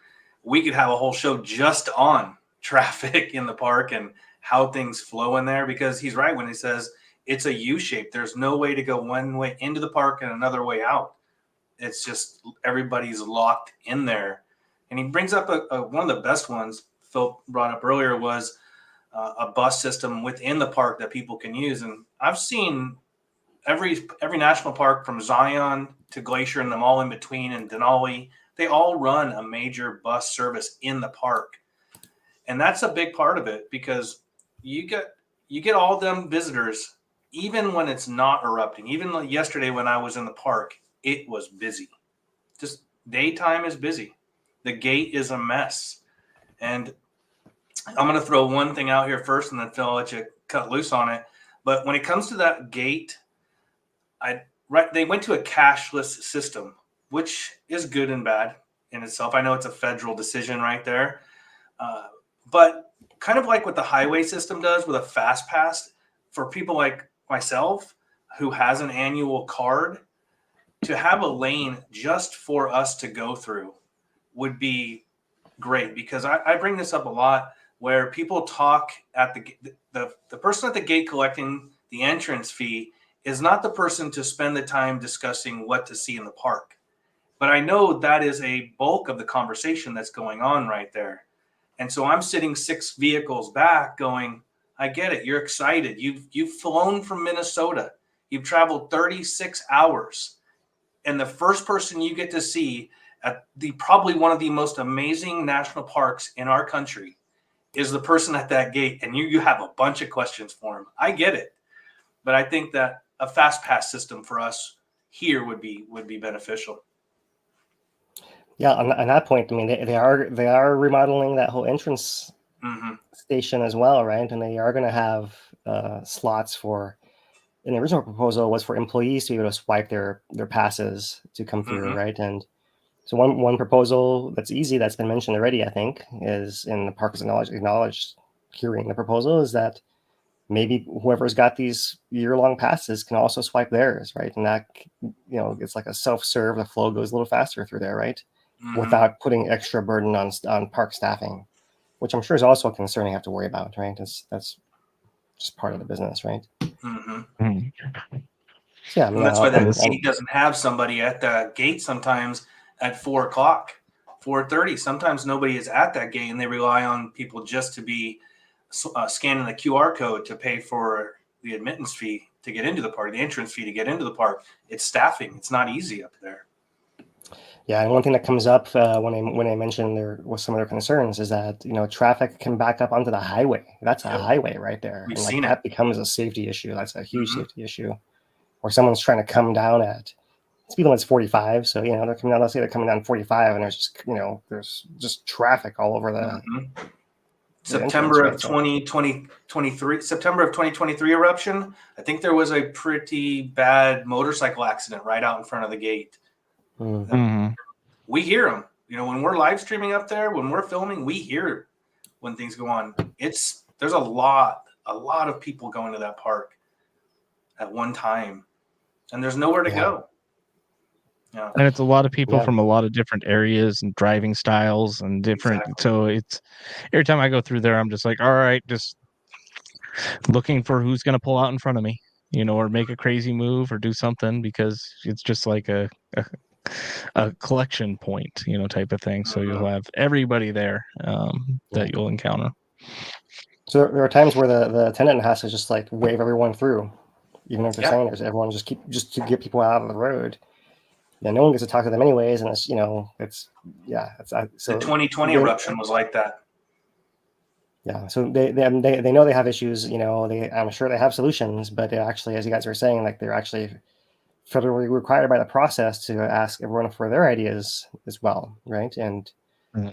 we could have a whole show just on traffic in the park and how things flow in there, because he's right when he says it's a U shape. There's no way to go one way into the park and another way out. It's just everybody's locked in there. And he brings up one of the best ones Phil brought up earlier was a bus system within the park that people can use. And I've seen every national park from Zion to Glacier and them all in between, and Denali, they all run a major bus service in the park. And that's a big part of it, because you get all them visitors, even when it's not erupting. Even yesterday when I was in the park, it was busy. Just daytime is busy. The gate is a mess. And I'm going to throw one thing out here first, and then Phil, I'll let you cut loose on it. But when it comes to that gate, they went to a cashless system, which is good and bad in itself. I know it's a federal decision right there. But kind of like what the highway system does with a fast pass, for people like myself who has an annual card, to have a lane just for us to go through would be great, because I bring this up a lot, where people talk at the person at the gate collecting the entrance fee is not the person to spend the time discussing what to see in the park. But I know that is a bulk of the conversation that's going on right there. And so I'm sitting 6 vehicles back going, I get it. You're excited. You've flown from Minnesota. You've traveled 36 hours. And the first person you get to see at probably one of the most amazing national parks in our country is the person at that gate. And you have a bunch of questions for him. I get it. But I think that a fast pass system for us here would be beneficial. Yeah, on that point, I mean, they are remodeling that whole entrance station as well, right? And they are going to have slots for. And the original proposal was for employees to be able to swipe their passes to come through, right? And so one proposal that's easy, that's been mentioned already, I think, is in the park's acknowledged hearing the proposal, is that maybe whoever's got these year-long passes can also swipe theirs, right? And that, it's like a self-serve. The flow goes a little faster through there, right? Without putting extra burden on park staffing, which I'm sure is also a concern you have to worry about, right? That's just part of the business, right? So, yeah, that's why the city doesn't have somebody at the gate sometimes at 4 o'clock, 4:30. Sometimes nobody is at that gate, and they rely on people just to be scanning the QR code to pay for the admittance fee to get into the park, the entrance fee to get into the park. It's staffing. It's not easy up there. Yeah, and one thing that comes up when I mentioned there was some other concerns is that traffic can back up onto the highway. That's a highway right there. We've and seen that becomes a safety issue. That's a huge safety issue. Or someone's trying to come down at speed limit's 45, so they're coming down. Let's say they're coming down 45, and there's just traffic all over the. September of 2023 eruption. I think there was a pretty bad motorcycle accident right out in front of the gate. We hear them. When we're live streaming up there, when we're filming, we hear when things go on. There's a lot of people going to that park at one time, and there's nowhere to go. Yeah. And it's a lot of people from a lot of different areas and driving styles and different. Exactly. So it's every time I go through there, I'm just like, all right, just looking for who's going to pull out in front of me, or make a crazy move or do something, because it's just like a collection point, type of thing. So you'll have everybody there that you'll encounter. So there are times where the attendant has to just like wave everyone through, even if they're saying there's everyone just to get people out of the road. yeah, no one gets to talk to them anyways, and it's so the 2020 eruption was like that. Yeah, so they know they have issues. I'm sure they have solutions, but they actually, as you guys were saying, like they're actually federally required by the process to ask everyone for their ideas as well, right? And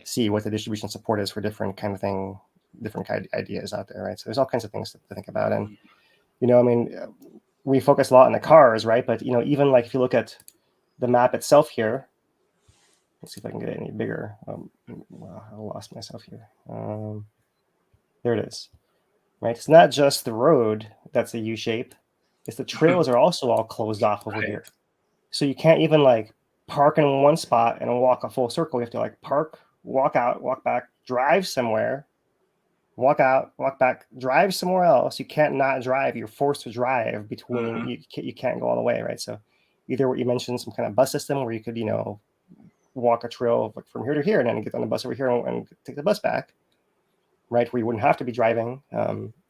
see what the distribution support is for different kind of thing, different ideas out there, right? So there's all kinds of things to think about, and we focus a lot on the cars, right? But even like if you look at the map itself here, let's see if I can get it any bigger. Wow, I lost myself here. There it is, right? It's not just the road that's a U shape. It's the trails are also all closed off over here. So you can't even like park in one spot and walk a full circle. You have to like park, walk out, walk back, drive somewhere, walk out, walk back, drive somewhere else. You can't not drive. You're forced to drive between, you can't go all the way, right? So either what you mentioned, some kind of bus system where you could, walk a trail from here to here and then get on the bus over here and take the bus back, right, where you wouldn't have to be driving,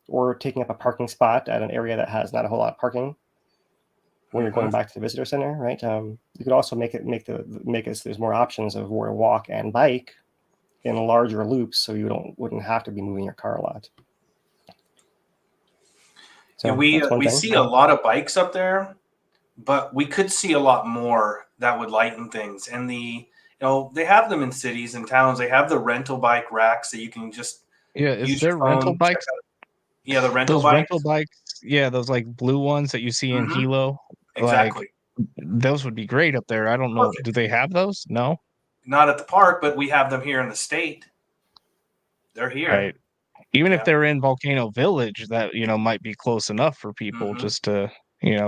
or taking up a parking spot at an area that has not a whole lot of parking when you're going back to the visitor center, right? You could also make it so there's more options of where to walk and bike in larger loops, so you wouldn't have to be moving your car a lot. So yeah, we see a lot of bikes up there, but we could see a lot more that would lighten things. And they have them in cities and towns. They have the rental bike racks that you can just is there rental bikes? Yeah, the rental bikes. Yeah, those like blue ones that you see in Hilo. Exactly. Like, those would be great up there. I don't know. Perfect. Do they have those? No. Not at the park, but we have them here in the state. They're here. Right. Even if they're in Volcano Village, that might be close enough for people just to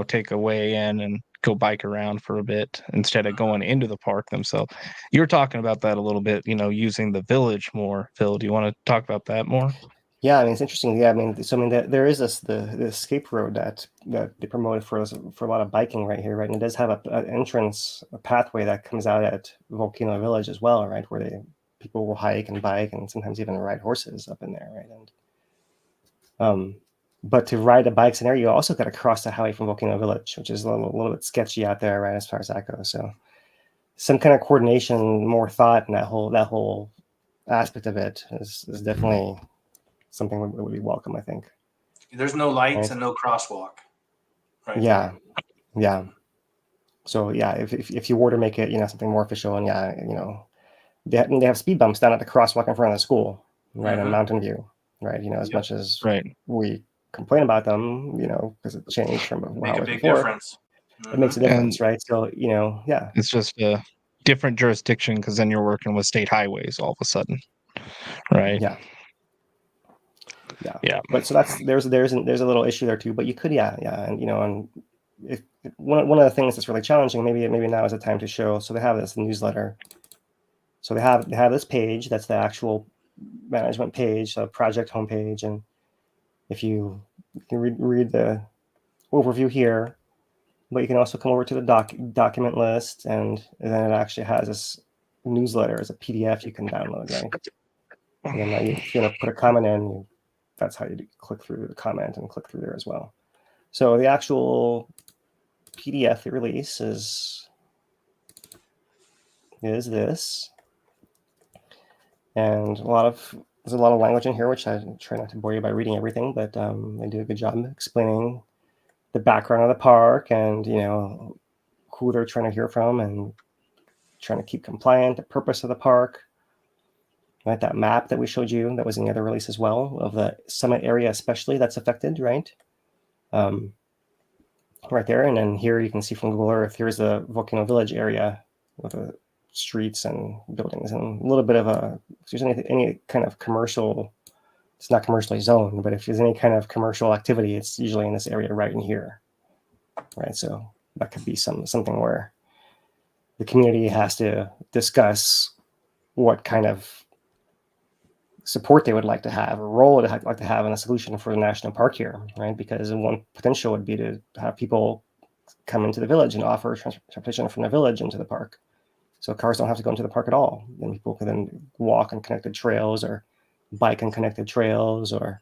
take a way in and go bike around for a bit instead of going into the park themselves. You were talking about that a little bit, using the village more. Phil, do you want to talk about that more? Yeah, I mean, it's interesting. Yeah, there is the escape road that they promoted for a lot of biking right here, right? And it does have an entrance, a pathway that comes out at Volcano Village as well, right? Where people will hike and bike and sometimes even ride horses up in there, right? And but to ride the bikes in there, you also got to cross the highway from Volcano Village, which is a little bit sketchy out there, right, as far as that goes. So some kind of coordination, more thought, and that whole aspect of it is definitely something that would be welcome, I think. There's no lights and no crosswalk. Right. Yeah. So yeah, if you were to make it, something more official, and they have speed bumps down at the crosswalk in front of the school, right, on Mountain View, right? As much as we complain about them, because it changed from how it was before. Difference. It makes a difference, right? So it's just a different jurisdiction because then you're working with state highways all of a sudden, right? Yeah. But so there's a little issue there too. But you could, and if one of the things that's really challenging, maybe now is the time to show. So they have this newsletter. So they have this page that's the actual management page, the project homepage, and if you can read the overview here, but you can also come over to the document list, and then it actually has this newsletter as a PDF you can download, right? And then if you want to put a comment in, that's how you click through the comment and click through there as well. So the actual PDF they release is this, and there's a lot of language in here, which I try not to bore you by reading everything, but they do a good job explaining the background of the park and who they're trying to hear from and trying to keep compliant, the purpose of the park. Right, that map that we showed you, that was in the other release as well, of the summit area especially that's affected, right? Right there, and then here you can see from Google Earth, here's the Volcano Village area with the streets and buildings and a little bit of if there's any kind of commercial, it's not commercially zoned, but if there's any kind of commercial activity, it's usually in this area right in here, right? So that could be something where the community has to discuss what kind of support they would like to have, a role they'd like to have in a solution for the national park here, right? Because one potential would be to have people come into the village and offer transportation from the village into the park. So cars don't have to go into the park at all. And people can then walk on connected trails or bike on connected trails or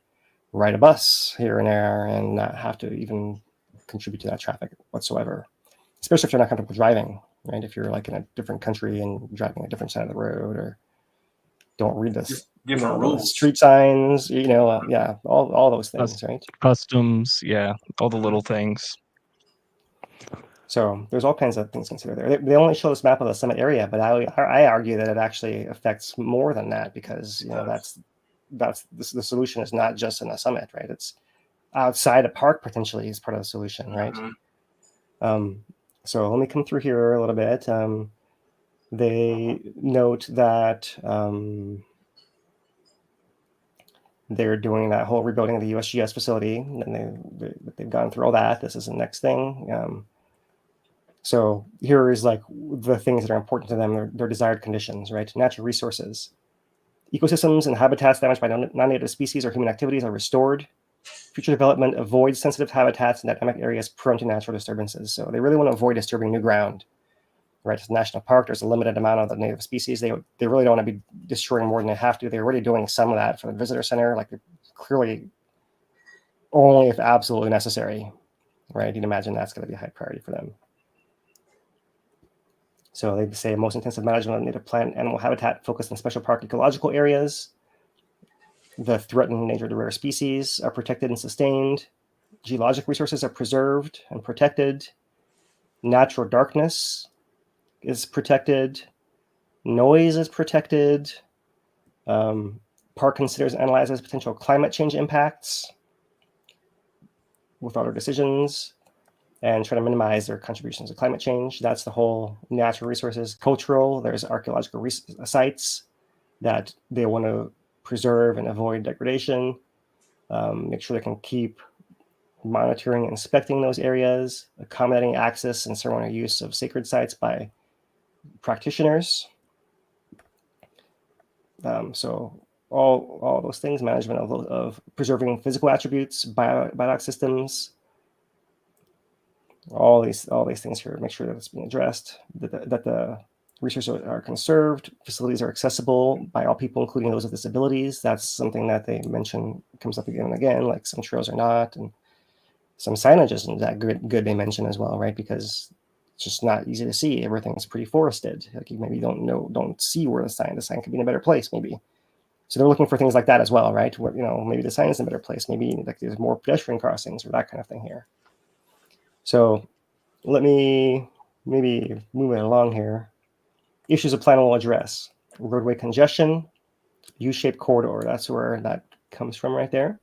ride a bus here and there and not have to even contribute to that traffic whatsoever, especially if they're not comfortable driving, right? If you're like in a different country and driving a different side of the road, or don't read this Different rules, street signs, yeah, all those things, right? Customs, yeah, all the little things. So there's all kinds of things considered there. They only show this map of the summit area, but I argue that it actually affects more than that, because that's the solution is not just in the summit, right? It's outside a park potentially is part of the solution, right? So let me come through here a little bit. They note that they're doing that whole rebuilding of the USGS facility, and they've gone through all that. This is the next thing. So here is like the things that are important to them, their desired conditions, right? Natural resources. Ecosystems and habitats damaged by non-native species or human activities are restored. Future development avoids sensitive habitats and dynamic areas prone to natural disturbances. So they really want to avoid disturbing new ground, right? It's a national park. There's a limited amount of the native species. They really don't want to be destroying more than they have to. They're already doing some of that for the visitor center, like clearly only if absolutely necessary, right? You'd imagine that's going to be a high priority for them. So they say most intensive management of native plant and animal habitat focused on special park ecological areas. The threatened and endangered rare species are protected and sustained. Geologic resources are preserved and protected. Natural darkness is protected. Noise is protected. Park considers and analyzes potential climate change impacts with all their decisions, and try to minimize their contributions to climate change. That's the whole natural resources. Cultural, there's archaeological sites that they want to preserve and avoid degradation. Make sure they can keep monitoring and inspecting those areas, accommodating access and ceremonial use of sacred sites by practitioners. So all those things, management of preserving physical attributes, biotic systems, all these things here, make sure that it's being addressed, that the resources are conserved, facilities are accessible by all people, including those with disabilities. That's something that they mention, comes up again and again, like some trails are not, and some signage isn't that good they mention as well, right? Because it's just not easy to see. Everything's pretty forested. Like you maybe don't see where the sign could be in a better place, maybe. So they're looking for things like that as well, right? Where, maybe the sign is in a better place. Maybe like there's more pedestrian crossings or that kind of thing here. So let me maybe move it along here. Issues of plan will address roadway congestion, U-shaped corridor. That's where that comes from right there.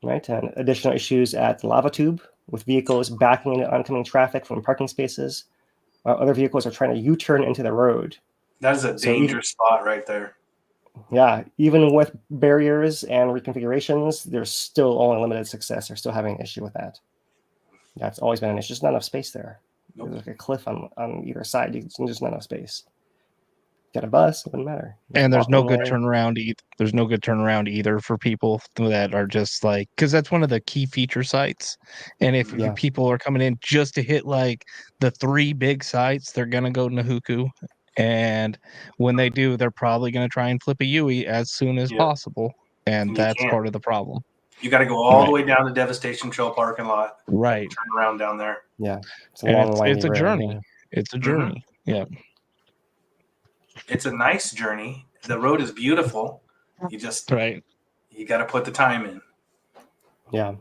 Right, and additional issues at the lava tube with vehicles backing into oncoming traffic from parking spaces, while other vehicles are trying to U-turn into the road. That is a dangerous spot right there. Yeah, even with barriers and reconfigurations, there's still only limited success. They're still having an issue with that. That's always been an issue. There's not enough space there. Nope. There's like a cliff on either side. There's just not enough space. Got a bus, it wouldn't matter. And there's no good turnaround either. There's no good turnaround either for people that are just like, because that's one of the key feature sites. And if people are coming in just to hit like the 3 big sites, they're gonna go Nahuku. And when they do, they're probably gonna try and flip a Yui as soon as possible. And that's part of the problem. You got to go all the way down to Devastation Trail parking lot. Right. Turn around down there. Yeah. It's a journey. It's a journey. Yeah. It's a nice journey. The road is beautiful. You just you got to put the time in. Yeah.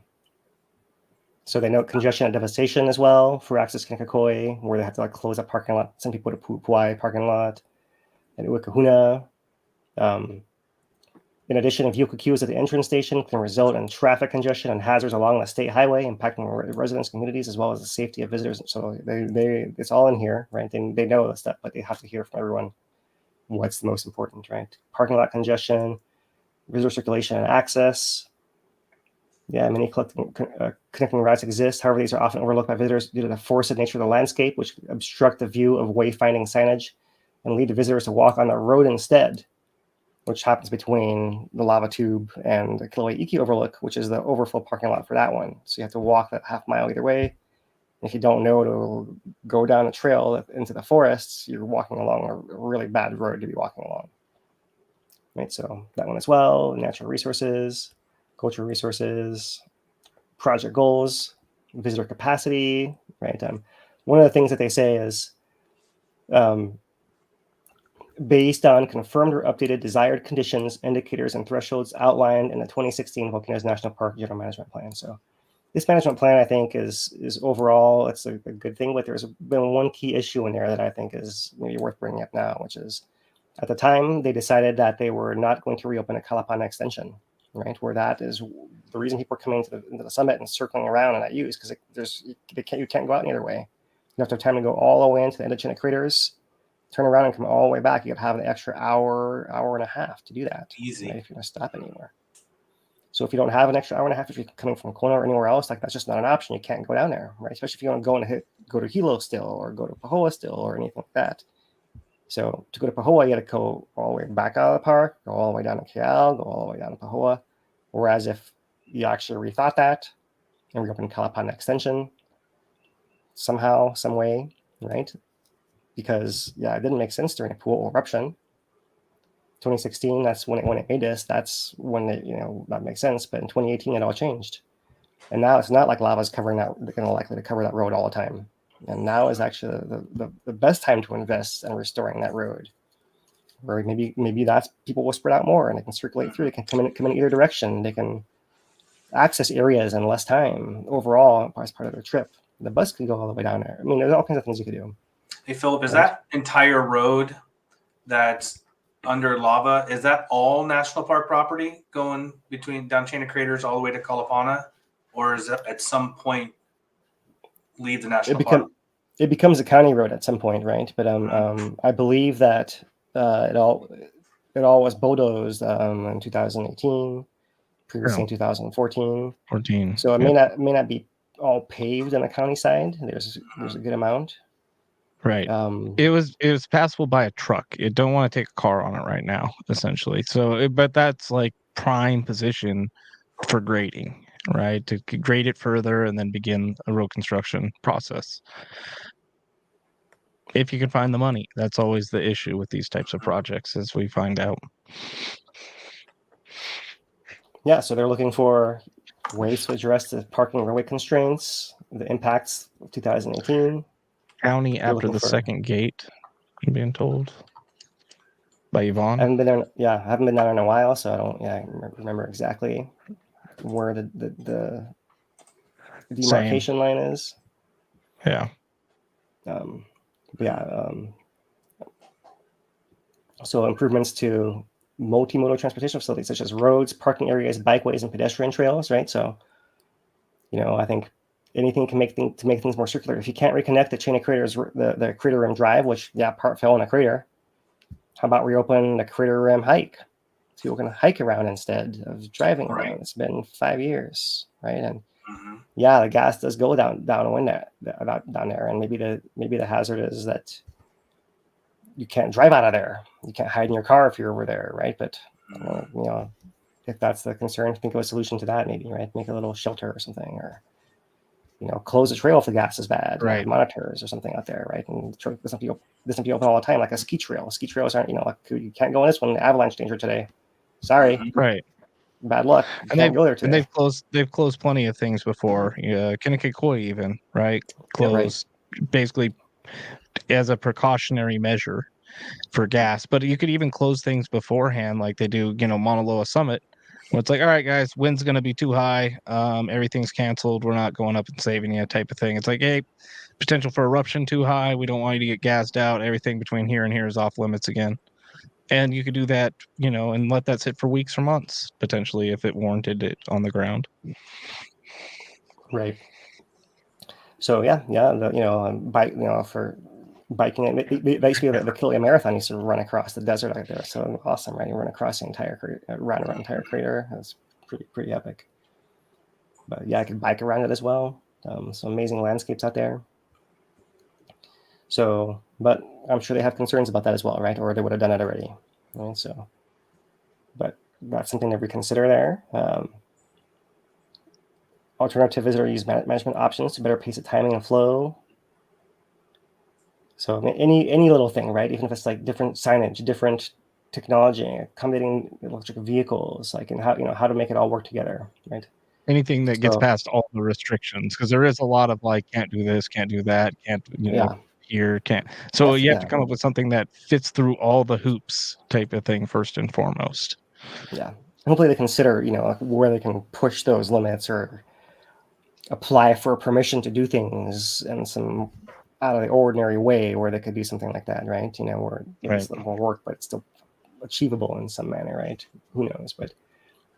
So they note congestion and devastation as well for access to Kīlauea, where they have to like close a parking lot, send people to Pu'upuai parking lot, and Uikahuna. In addition, vehicle queues at the entrance station can result in traffic congestion and hazards along the state highway, impacting residents, communities, as well as the safety of visitors. So it's all in here, right? They know this stuff, but they have to hear from everyone what's the most important, right? Parking lot congestion, visitor circulation and access. Yeah, many connecting routes exist. However, these are often overlooked by visitors due to the forested nature of the landscape, which obstruct the view of wayfinding signage and lead to visitors to walk on the road instead, which happens between the lava tube and the Kilauea Iki overlook, which is the overflow parking lot for that one. So you have to walk that half mile either way. And if you don't know to go down a trail into the forests, you're walking along a really bad road to be walking along. Right, so that one as well. Natural resources, cultural resources, project goals, visitor capacity. Right. One of the things that they say is based on confirmed or updated desired conditions, indicators, and thresholds outlined in the 2016 Volcanoes National Park General Management Plan. So this management plan, I think, is overall, it's a good thing, but there's been one key issue in there that I think is maybe worth bringing up now, which is at the time they decided that they were not going to reopen a Kalapana extension, right? Where that is the reason people are coming into the summit and circling around and not use, because you can't go out any other way. You have to have time to go all the way into the Indochina craters, turn around and come all the way back. You have to have an extra hour and a half to do that. Easy. Right, if you're going to stop anywhere. So if you don't have an extra hour and a half, if you're coming from Kona or anywhere else, like that's just not an option. You can't go down there, right? Especially if you want to go to Hilo still, or go to Pahoa still, or anything like that. So to go to Pahoa, you got to go all the way back out of the park, go all the way down to Kīlauea, go all the way down to Pahoa. Whereas if you actually rethought that and reopened Kalapana extension somehow, some way, right? Because it didn't make sense during a pool eruption. 2016, that's when it made this. That's when that makes sense. But in 2018, it all changed, and now it's not like lava's likely to cover that road all the time. And now is actually the best time to invest in restoring that road, where maybe that's people will spread out more and they can circulate through. They can come in either direction. They can access areas in less time overall as part of their trip. The bus can go all the way down there. I mean, there's all kinds of things you could do. Hey, Philip, is that entire road that's under lava, is that all national park property going between down Chain of Craters all the way to Kalapana? Or is it at some point leave the national park? It becomes a county road at some point, right? But I believe that it all was bulldozed in 2018, previously in 2014. So it may not be all paved on the county side. There's a good amount. Right. It was passable by a truck. You don't want to take a car on it right now, essentially. So, but that's like prime position for grading, right? To grade it further and then begin a road construction process. If you can find the money, that's always the issue with these types of projects, as we find out. Yeah, so they're looking for ways to address the parking roadway constraints, the impacts of 2018. County after the second gate, I'm being told by Yvonne. I haven't been there in a while, so I don't remember exactly where the demarcation line is. Yeah. So improvements to multimodal transportation facilities such as roads, parking areas, bikeways, and pedestrian trails, right? So, I think anything can make things more circular. If you can't reconnect the chain of craters, the crater rim drive, which part fell in a crater, how about reopen the crater rim hike? So people can hike around instead of driving around. It's been 5 years, right? And the gas does go down there, and maybe the hazard is that you can't drive out of there. You can't hide in your car if you're over there, right? But if that's the concern, think of a solution to that, maybe, right? Make a little shelter or something, or close the trail if the gas is bad, right? Monitors or something out there, right? And doesn't be open all the time, like a ski trail. Ski trails aren't, like you can't go on this one. Avalanche danger today. Sorry, right? Bad luck. Can't go there today. And they've closed plenty of things before. Kinnikikoi even, right? Closed basically as a precautionary measure for gas. But you could even close things beforehand, like they do, Mauna Loa Summit, where it's like, all right, guys, wind's going to be too high. Everything's canceled. We're not going up and saving you, type of thing. It's like, hey, potential for eruption too high. We don't want you to get gassed out. Everything between here and here is off limits again. And you could do that, and let that sit for weeks or months, potentially, if it warranted it on the ground. Right. So for biking, it used to be the Kilauea Marathon used to run across the desert out there. So awesome, right? You run across the entire around the entire crater. That's pretty epic. But I could bike around it as well. Some amazing landscapes out there. So, but I'm sure they have concerns about that as well, right? Or they would have done it already, right? So, but that's something to reconsider there. Alternative visitor use management options to better pace the timing and flow. So any little thing, right? Even if it's like different signage, different technology, accommodating electric vehicles, like, and how to make it all work together, right? Anything that gets past all the restrictions, because there is a lot of like, can't do this, can't do that, can't. here, can't. So you have to come up with something that fits through all the hoops type of thing first and foremost. Yeah. Hopefully they consider, where they can push those limits or apply for permission to do things in some out of the ordinary way where they could do something like that, right? Where it's a little more work, but it's still achievable in some manner, right? Who knows? But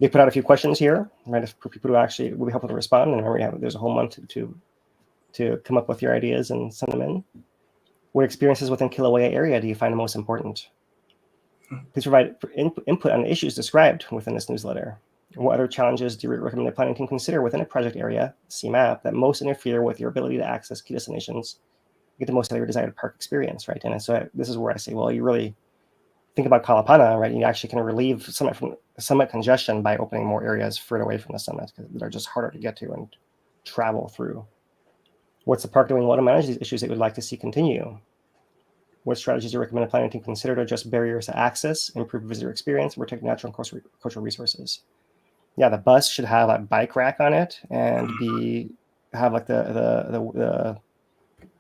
they put out a few questions here, right? For people who actually will be helpful to respond. And remember, there's a whole month to come up with your ideas and send them in. What experiences within Kilauea area do you find the most important? Please provide input on the issues described within this newsletter. What other challenges do you recommend the planning team consider within a project area, see map, that most interfere with your ability to access key destinations, get the most out of your desired park experience, right? And so this is where I say, well, you really think about Kalapana, right? You actually can relieve summit congestion by opening more areas further away from the summit that are just harder to get to and travel through. What's the park doing well to manage these issues that you would like to see continue? What strategies do you recommend a planning team consider to address barriers to access, improve visitor experience, and protect natural and cultural resources? Yeah, the bus should have a bike rack on it and have like the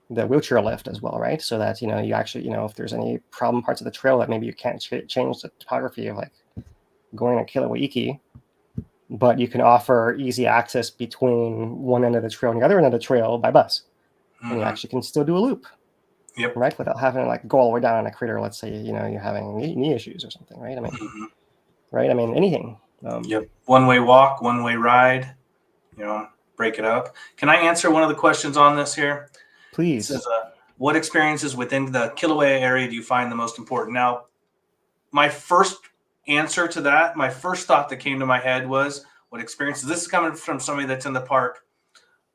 wheelchair lift as well, right? So that you actually if there's any problem parts of the trail that maybe you can't change the topography of, like going to Kīlauea, but you can offer easy access between one end of the trail and the other end of the trail by bus, and you actually can still do a loop. Yep. Right, without having to like go all the way down on a crater. Let's say you're having knee issues or something, right? Right. I mean, anything. Yep. One-way walk, one-way ride. Break it up. Can I answer one of the questions on this here? Please. It says, what experiences within the Kilauea area do you find the most important? Now, my first answer to that, my first thought that came to my head was, what experiences? This is coming from somebody that's in the park,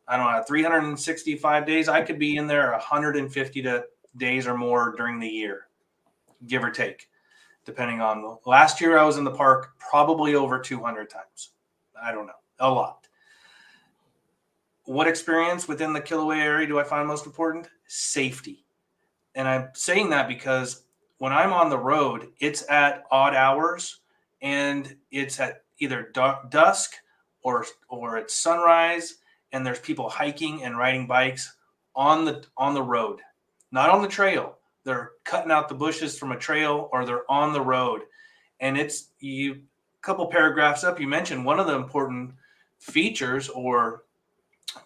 I don't know, 365 days. I could be in there 150 days or more during the year, give or take, depending on. Last year I was in the park probably over 200 times. I don't know, a lot. What experience within the Kilauea area do I find most important? Safety. And I'm saying that because when I'm on the road, it's at odd hours and it's at either dusk or it's sunrise, and there's people hiking and riding bikes on the road, not on the trail. They're cutting out the bushes from a trail, or they're on the road. And it's a couple paragraphs up, you mentioned one of the important features or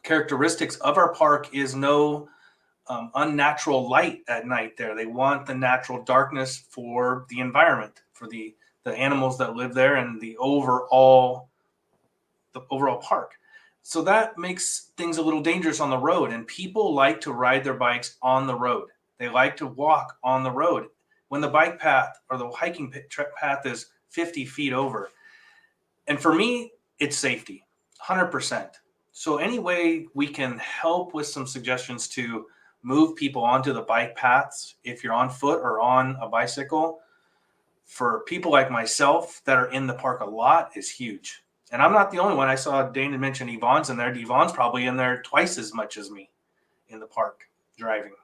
characteristics of our park is no unnatural light at night there. They want the natural darkness for the environment, for the animals that live there, and the overall park. So that makes things a little dangerous on the road, and people like to ride their bikes on the road. They like to walk on the road when the bike path or the hiking path is 50 feet over. And for me, it's safety, 100%. So any way we can help with some suggestions to move people onto the bike paths, if you're on foot or on a bicycle, for people like myself that are in the park a lot, is huge. And I'm not the only one. I saw Dana mention Yvonne's in there. Yvonne's probably in there twice as much as me in the park driving.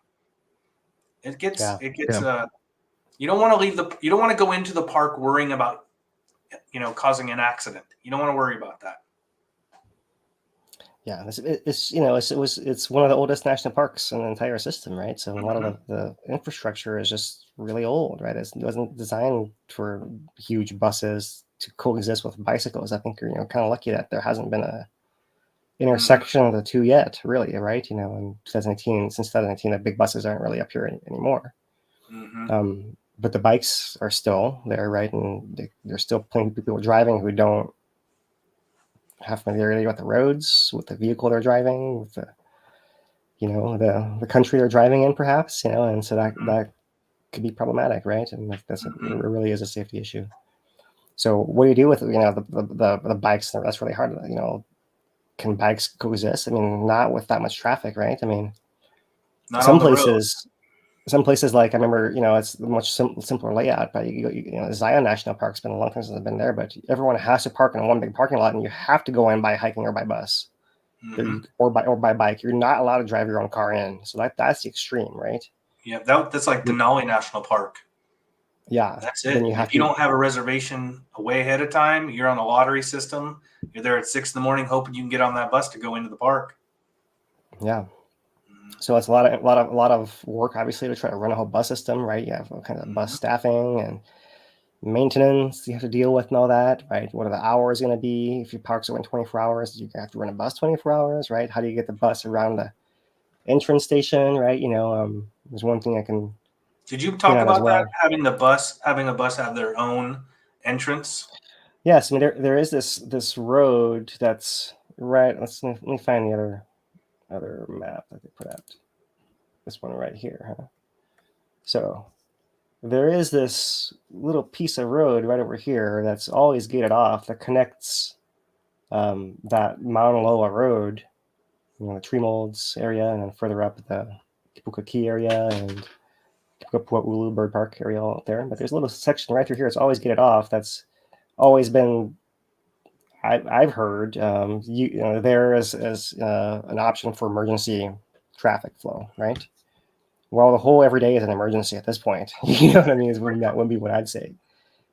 It gets, you don't want to go into the park worrying about, causing an accident. You don't want to worry about that. Yeah, it's one of the oldest national parks in the entire system, right? So a lot of the infrastructure is just really old, right? It wasn't designed for huge buses to coexist with bicycles. I think you're kind of lucky that there hasn't been a intersection of the two yet, really, right? In 2018, since 2019, the big buses aren't really up here anymore. But the bikes are still there, right? And there's still plenty of people driving who don't have familiarity with the roads, with the vehicle they're driving, with the the country they're driving in, perhaps, and so that could be problematic, right? And it really is a safety issue. So what do you do with the bikes? That's really hard. Can bikes coexist? I mean, not with that much traffic, right? I mean, some places like I remember, it's a much simpler layout. But Zion National Park's been a long time since I've been there, but everyone has to park in one big parking lot, and you have to go in by hiking or by bus, or by bike. You're not allowed to drive your own car in. So that's the extreme, right? Yeah, that's like Denali National Park. Yeah, that's it. If you don't have a reservation way ahead of time, you're on a lottery system. You're there at 6 a.m, hoping you can get on that bus to go into the park. Yeah. So it's a lot of work, obviously, to try to run a whole bus system, right? You have kind of bus staffing and maintenance you have to deal with and all that, right? What are the hours going to be? If your park's open 24 hours, you have to run a bus 24 hours, right? How do you get the bus around the entrance station, right? There's one thing I can. Did you talk about well. that? Having a bus have their own entrance? Yes, I mean there is this road that's right. Let me find the other map that they put out. This one right here, huh? So there is this little piece of road right over here that's always gated off that connects that Mauna Loa road, the tree molds area, and then further up the Kipukaki area and Pua'ulu Bird Park area all out there. But there's a little section right through here. It's always gated off. That's always been, I've heard, there as an option for emergency traffic flow, right? Well, the whole every day is an emergency at this point. You know what I mean? That would be what I'd say.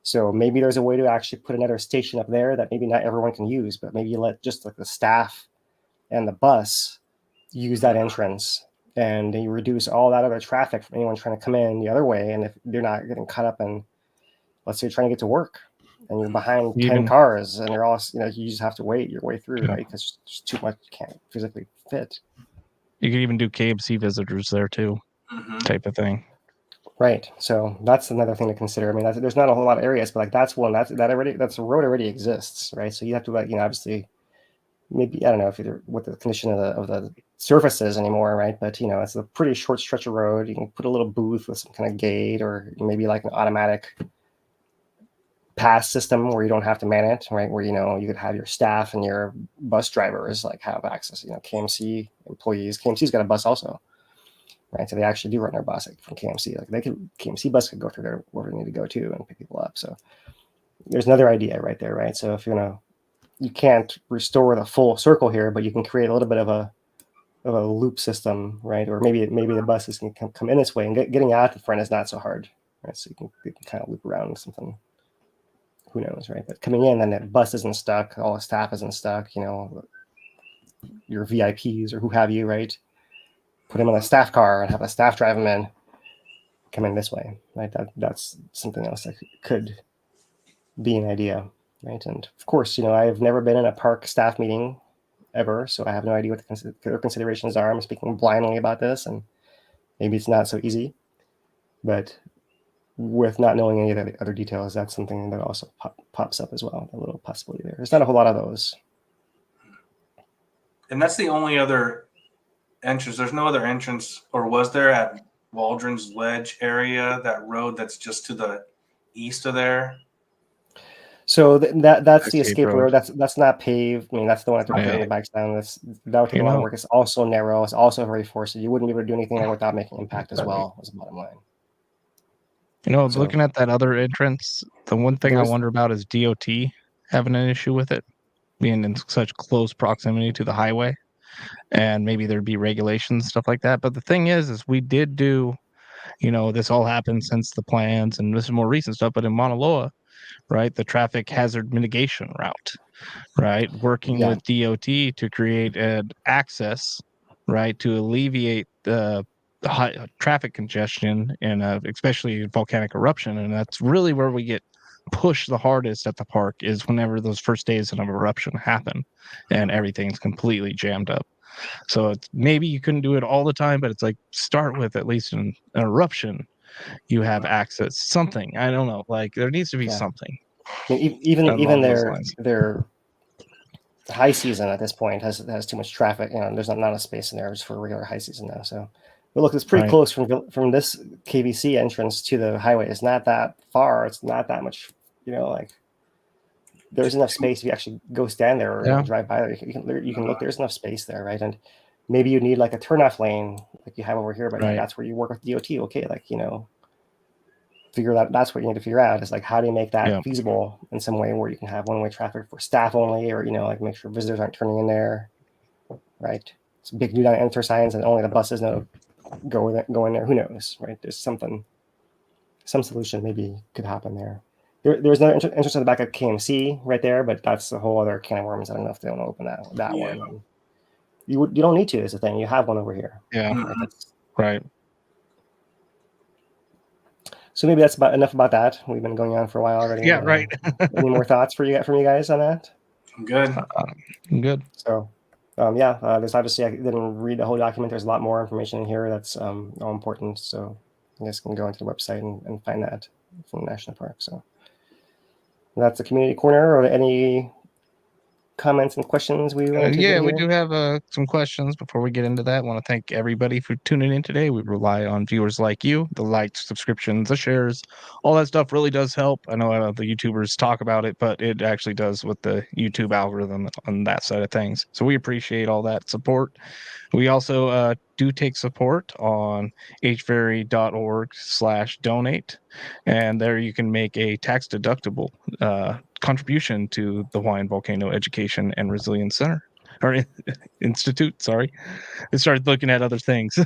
So maybe there's a way to actually put another station up there that maybe not everyone can use, but maybe you let just like the staff and the bus use that entrance, and you reduce all that other traffic from anyone trying to come in the other way. And if they're not getting caught up in, let's say, you're trying to get to work and you're behind 10 cars and they're all, you just have to wait your way through, right? Because there's too much, you can't physically fit. You could even do KMC visitors there too, type of thing. Right. So that's another thing to consider. I mean, there's not a whole lot of areas, but like that's one that's the road already exists, right? So you have to obviously, maybe I don't know if either what the condition of the surface is anymore, right? But it's a pretty short stretch of road. You can put a little booth with some kind of gate, or maybe like an automatic pass system where you don't have to man it, right? Where you could have your staff and your bus drivers like have access. KMC employees. KMC's got a bus also. Right, so they actually do run their bus from KMC. Like KMC bus could go through there where they need to go to and pick people up. So there's another idea right there, right? So if you can't restore the full circle here, but you can create a little bit of a loop system, right? Or maybe the buses can come in this way, and getting out the front is not so hard, right? So you can kind of loop around something. Who knows, right? But coming in, and the bus isn't stuck, all the staff isn't stuck. Your VIPs or who have you, right? Put them in a staff car and have a staff drive them in, come in this way, right? That's something else that could be an idea, right? And of course, I've never been in a park staff meeting ever, so I have no idea what their considerations are. I'm speaking blindly about this, and maybe it's not so easy, but with not knowing any of the other details, that's something that also pops up as well, a little possibility there. There's not a whole lot of those. And that's the only other entrance. There's no other entrance, or was there, at Waldron's Ledge area, that road that's just to the east of there? So that's the escape road. That's not paved. I mean, that's the one that they're putting the bikes down. That would take a lot of work. It's also narrow. It's also very forested. You wouldn't be able to do anything there without making impact as well, as the bottom line. Looking at that other entrance, the one thing I wonder about is DOT having an issue with it being in such close proximity to the highway. And maybe there'd be regulations, stuff like that. But the thing is we did do, this all happened since the plans, and this is more recent stuff, but in Mauna Loa, right, the traffic hazard mitigation route, right, working with DOT to create an access, right, to alleviate the high traffic congestion and especially volcanic eruption. And that's really where we get pushed the hardest at the park, is whenever those first days of eruption happen and everything's completely jammed up. So it's, maybe you couldn't do it all the time, but it's like, start with at least an eruption, you have access, something. I don't know, like there needs to be something. I mean, even their high season at this point has too much traffic. There's not a space in there just for regular high season now. So, but look, it's pretty close from this KVC entrance to the highway. It's not that far. It's not that much. Like there's enough space if you actually go stand there or drive by there. You can look. There's enough space there, right? And maybe you need like a turnoff lane like you have over here, but that's where you work with DOT. Okay, figure that. That's what you need to figure out, is like, how do you make that feasible in some way where you can have one-way traffic for staff only, or like make sure visitors aren't turning in there, right? It's a big do not enter signs, and only the buses know go in there. Who knows, right? There's some solution maybe could happen there. There's no entrance at the back of KMC right there, but that's a whole other can of worms. I don't know if they want to open that one. you don't need to. Is the thing. You have one over here. Yeah. Mhm. Right. So maybe that's enough about that. We've been going on for a while already. Yeah. Right. Any more thoughts from you guys on that? I'm good. I'm good. So, there's obviously, I didn't read the whole document. There's a lot more information in here that's all important. So you guys can go into the website and find that from the national park. So that's the community corner. Or any comments and questions we want to Yeah, get we here? do have some questions before we get into that. I want to thank everybody for tuning in today. We rely on viewers like you. The likes, subscriptions, the shares, all that stuff really does help. I know the YouTubers talk about it, but it actually does with the YouTube algorithm on that side of things. So we appreciate all that support. We also do take support on hvery.org/donate, and there you can make a tax-deductible contribution to the Hawaiian Volcano Education and Resilience Center, or Institute, sorry. I started looking at other things.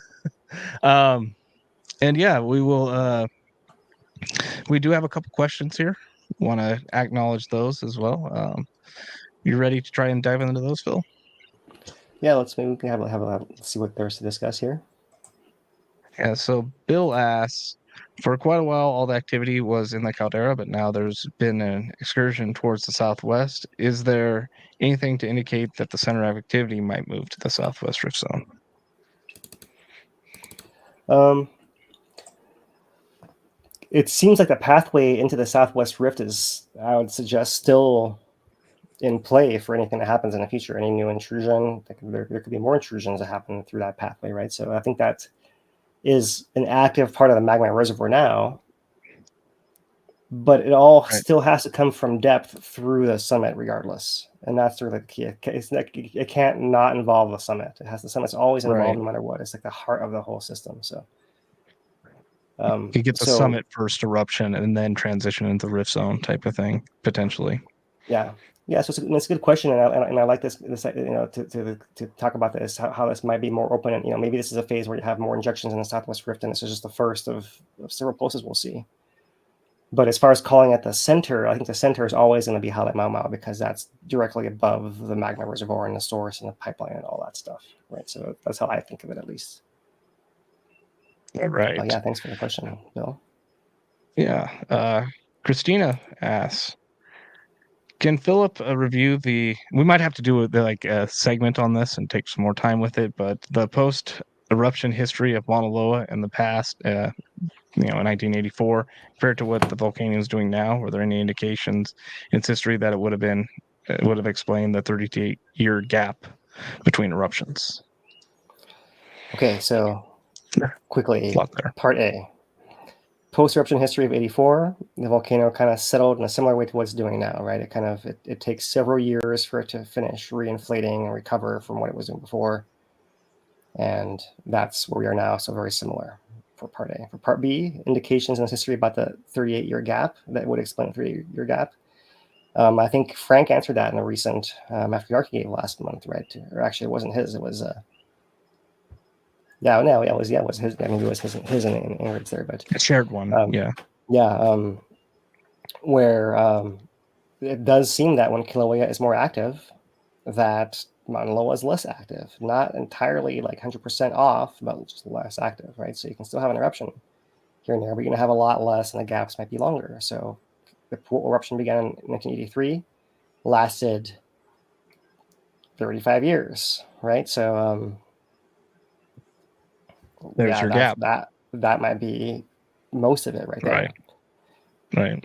And yeah, we will, we do have a couple questions here. Want to acknowledge those as well. You ready to try and dive into those, Phil? Yeah, maybe we can let's see what there's to discuss here. Yeah, so Bill asks, for quite a while, all the activity was in the caldera, but now there's been an excursion towards the southwest. Is there anything to indicate that the center of activity might move to the southwest rift zone? It seems like the pathway into the southwest rift is, I would suggest, still in play for anything that happens in the future. Any new intrusion, there could be more intrusions that happen through that pathway, right? So I think that is an active part of the magma reservoir now, but it all still has to come from depth through the summit regardless. And that's sort of the key. It can't not involve the summit. The summit's always involved no matter what. It's like the heart of the whole system. So you get the summit first eruption and then transition into the rift zone type of thing, potentially. Yeah. Yeah, so it's a good question, and I like this to talk about this, how this might be more open, and maybe this is a phase where you have more injections in the southwest rift, and this is just the first of several pulses we'll see. But as far as calling it the center, I think the center is always going to be Hale Mau Mau, because that's directly above the magma reservoir and the source and the pipeline and all that stuff, right? So that's how I think of it, at least. Right. Yeah, thanks for the question, Bill. Yeah, Christina asks, can Philip review we might have to do a segment on this and take some more time with it, but the post-eruption history of Mauna Loa in the past, in 1984, compared to what the volcano is doing now? Were there any indications in its history that it would have explained the 38-year gap between eruptions? Okay, so quickly, part A. Post-eruption history of 84, the volcano kind of settled in a similar way to what it's doing now, right? It takes several years for it to finish re-inflating and recover from what it was doing before. And that's where we are now, so very similar for part A. For part B, indications in its history about the 38-year gap that would explain the 38-year gap. I think Frank answered that in a recent After Dark he gave last month, right? Or actually, it wasn't his, it was... it was his. I mean, it was his in Ingrid's there, but a shared one. Where it does seem that when Kilauea is more active, that Mauna Loa is less active. Not entirely like 100% off, but just less active, right? So you can still have an eruption here and there, but you're gonna have a lot less, and the gaps might be longer. So the eruption began in 1983, lasted 35 years, right? So there's your gap. That might be most of it right there. Right.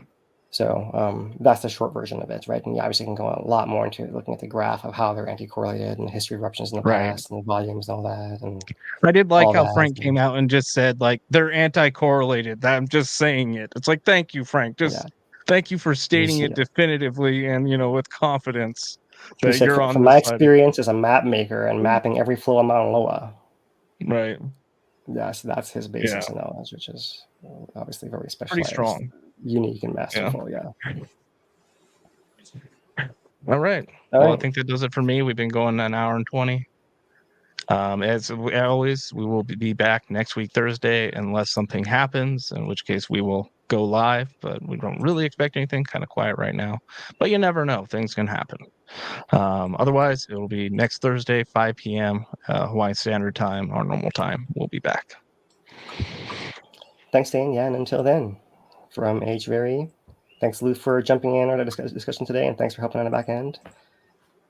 So that's the short version of it, right? And you obviously can go a lot more into looking at the graph of how they're anti-correlated and the history of eruptions in the past and the volumes and all that. And I did like how Frank came out and just said, like, they're anti-correlated. I'm just saying it. It's like, thank you, Frank. Thank you for stating it definitively and, with confidence that you're on from my experience as a map maker and mapping every flow of Mauna Loa. Right. Yeah, so that's his basis of knowledge, which is obviously very specialized. Pretty strong. Unique and masterful, All right. Well, I think that does it for me. We've been going an hour and 20. As always, we will be back next week, Thursday, unless something happens, in which case we will go go live, but we don't really expect anything. Kind of quiet right now, but you never know. Things can happen. Otherwise, it will be next Thursday, 5 p.m. Hawaiian Standard Time, our normal time. We'll be back. Thanks, Dane. Yeah, and until then, from HVary, thanks, Lou, for jumping in on our discussion today, and thanks for helping on the back end.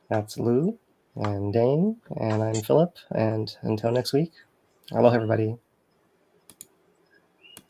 That's Lou and Dane, and I'm Philip, and until next week, aloha, everybody.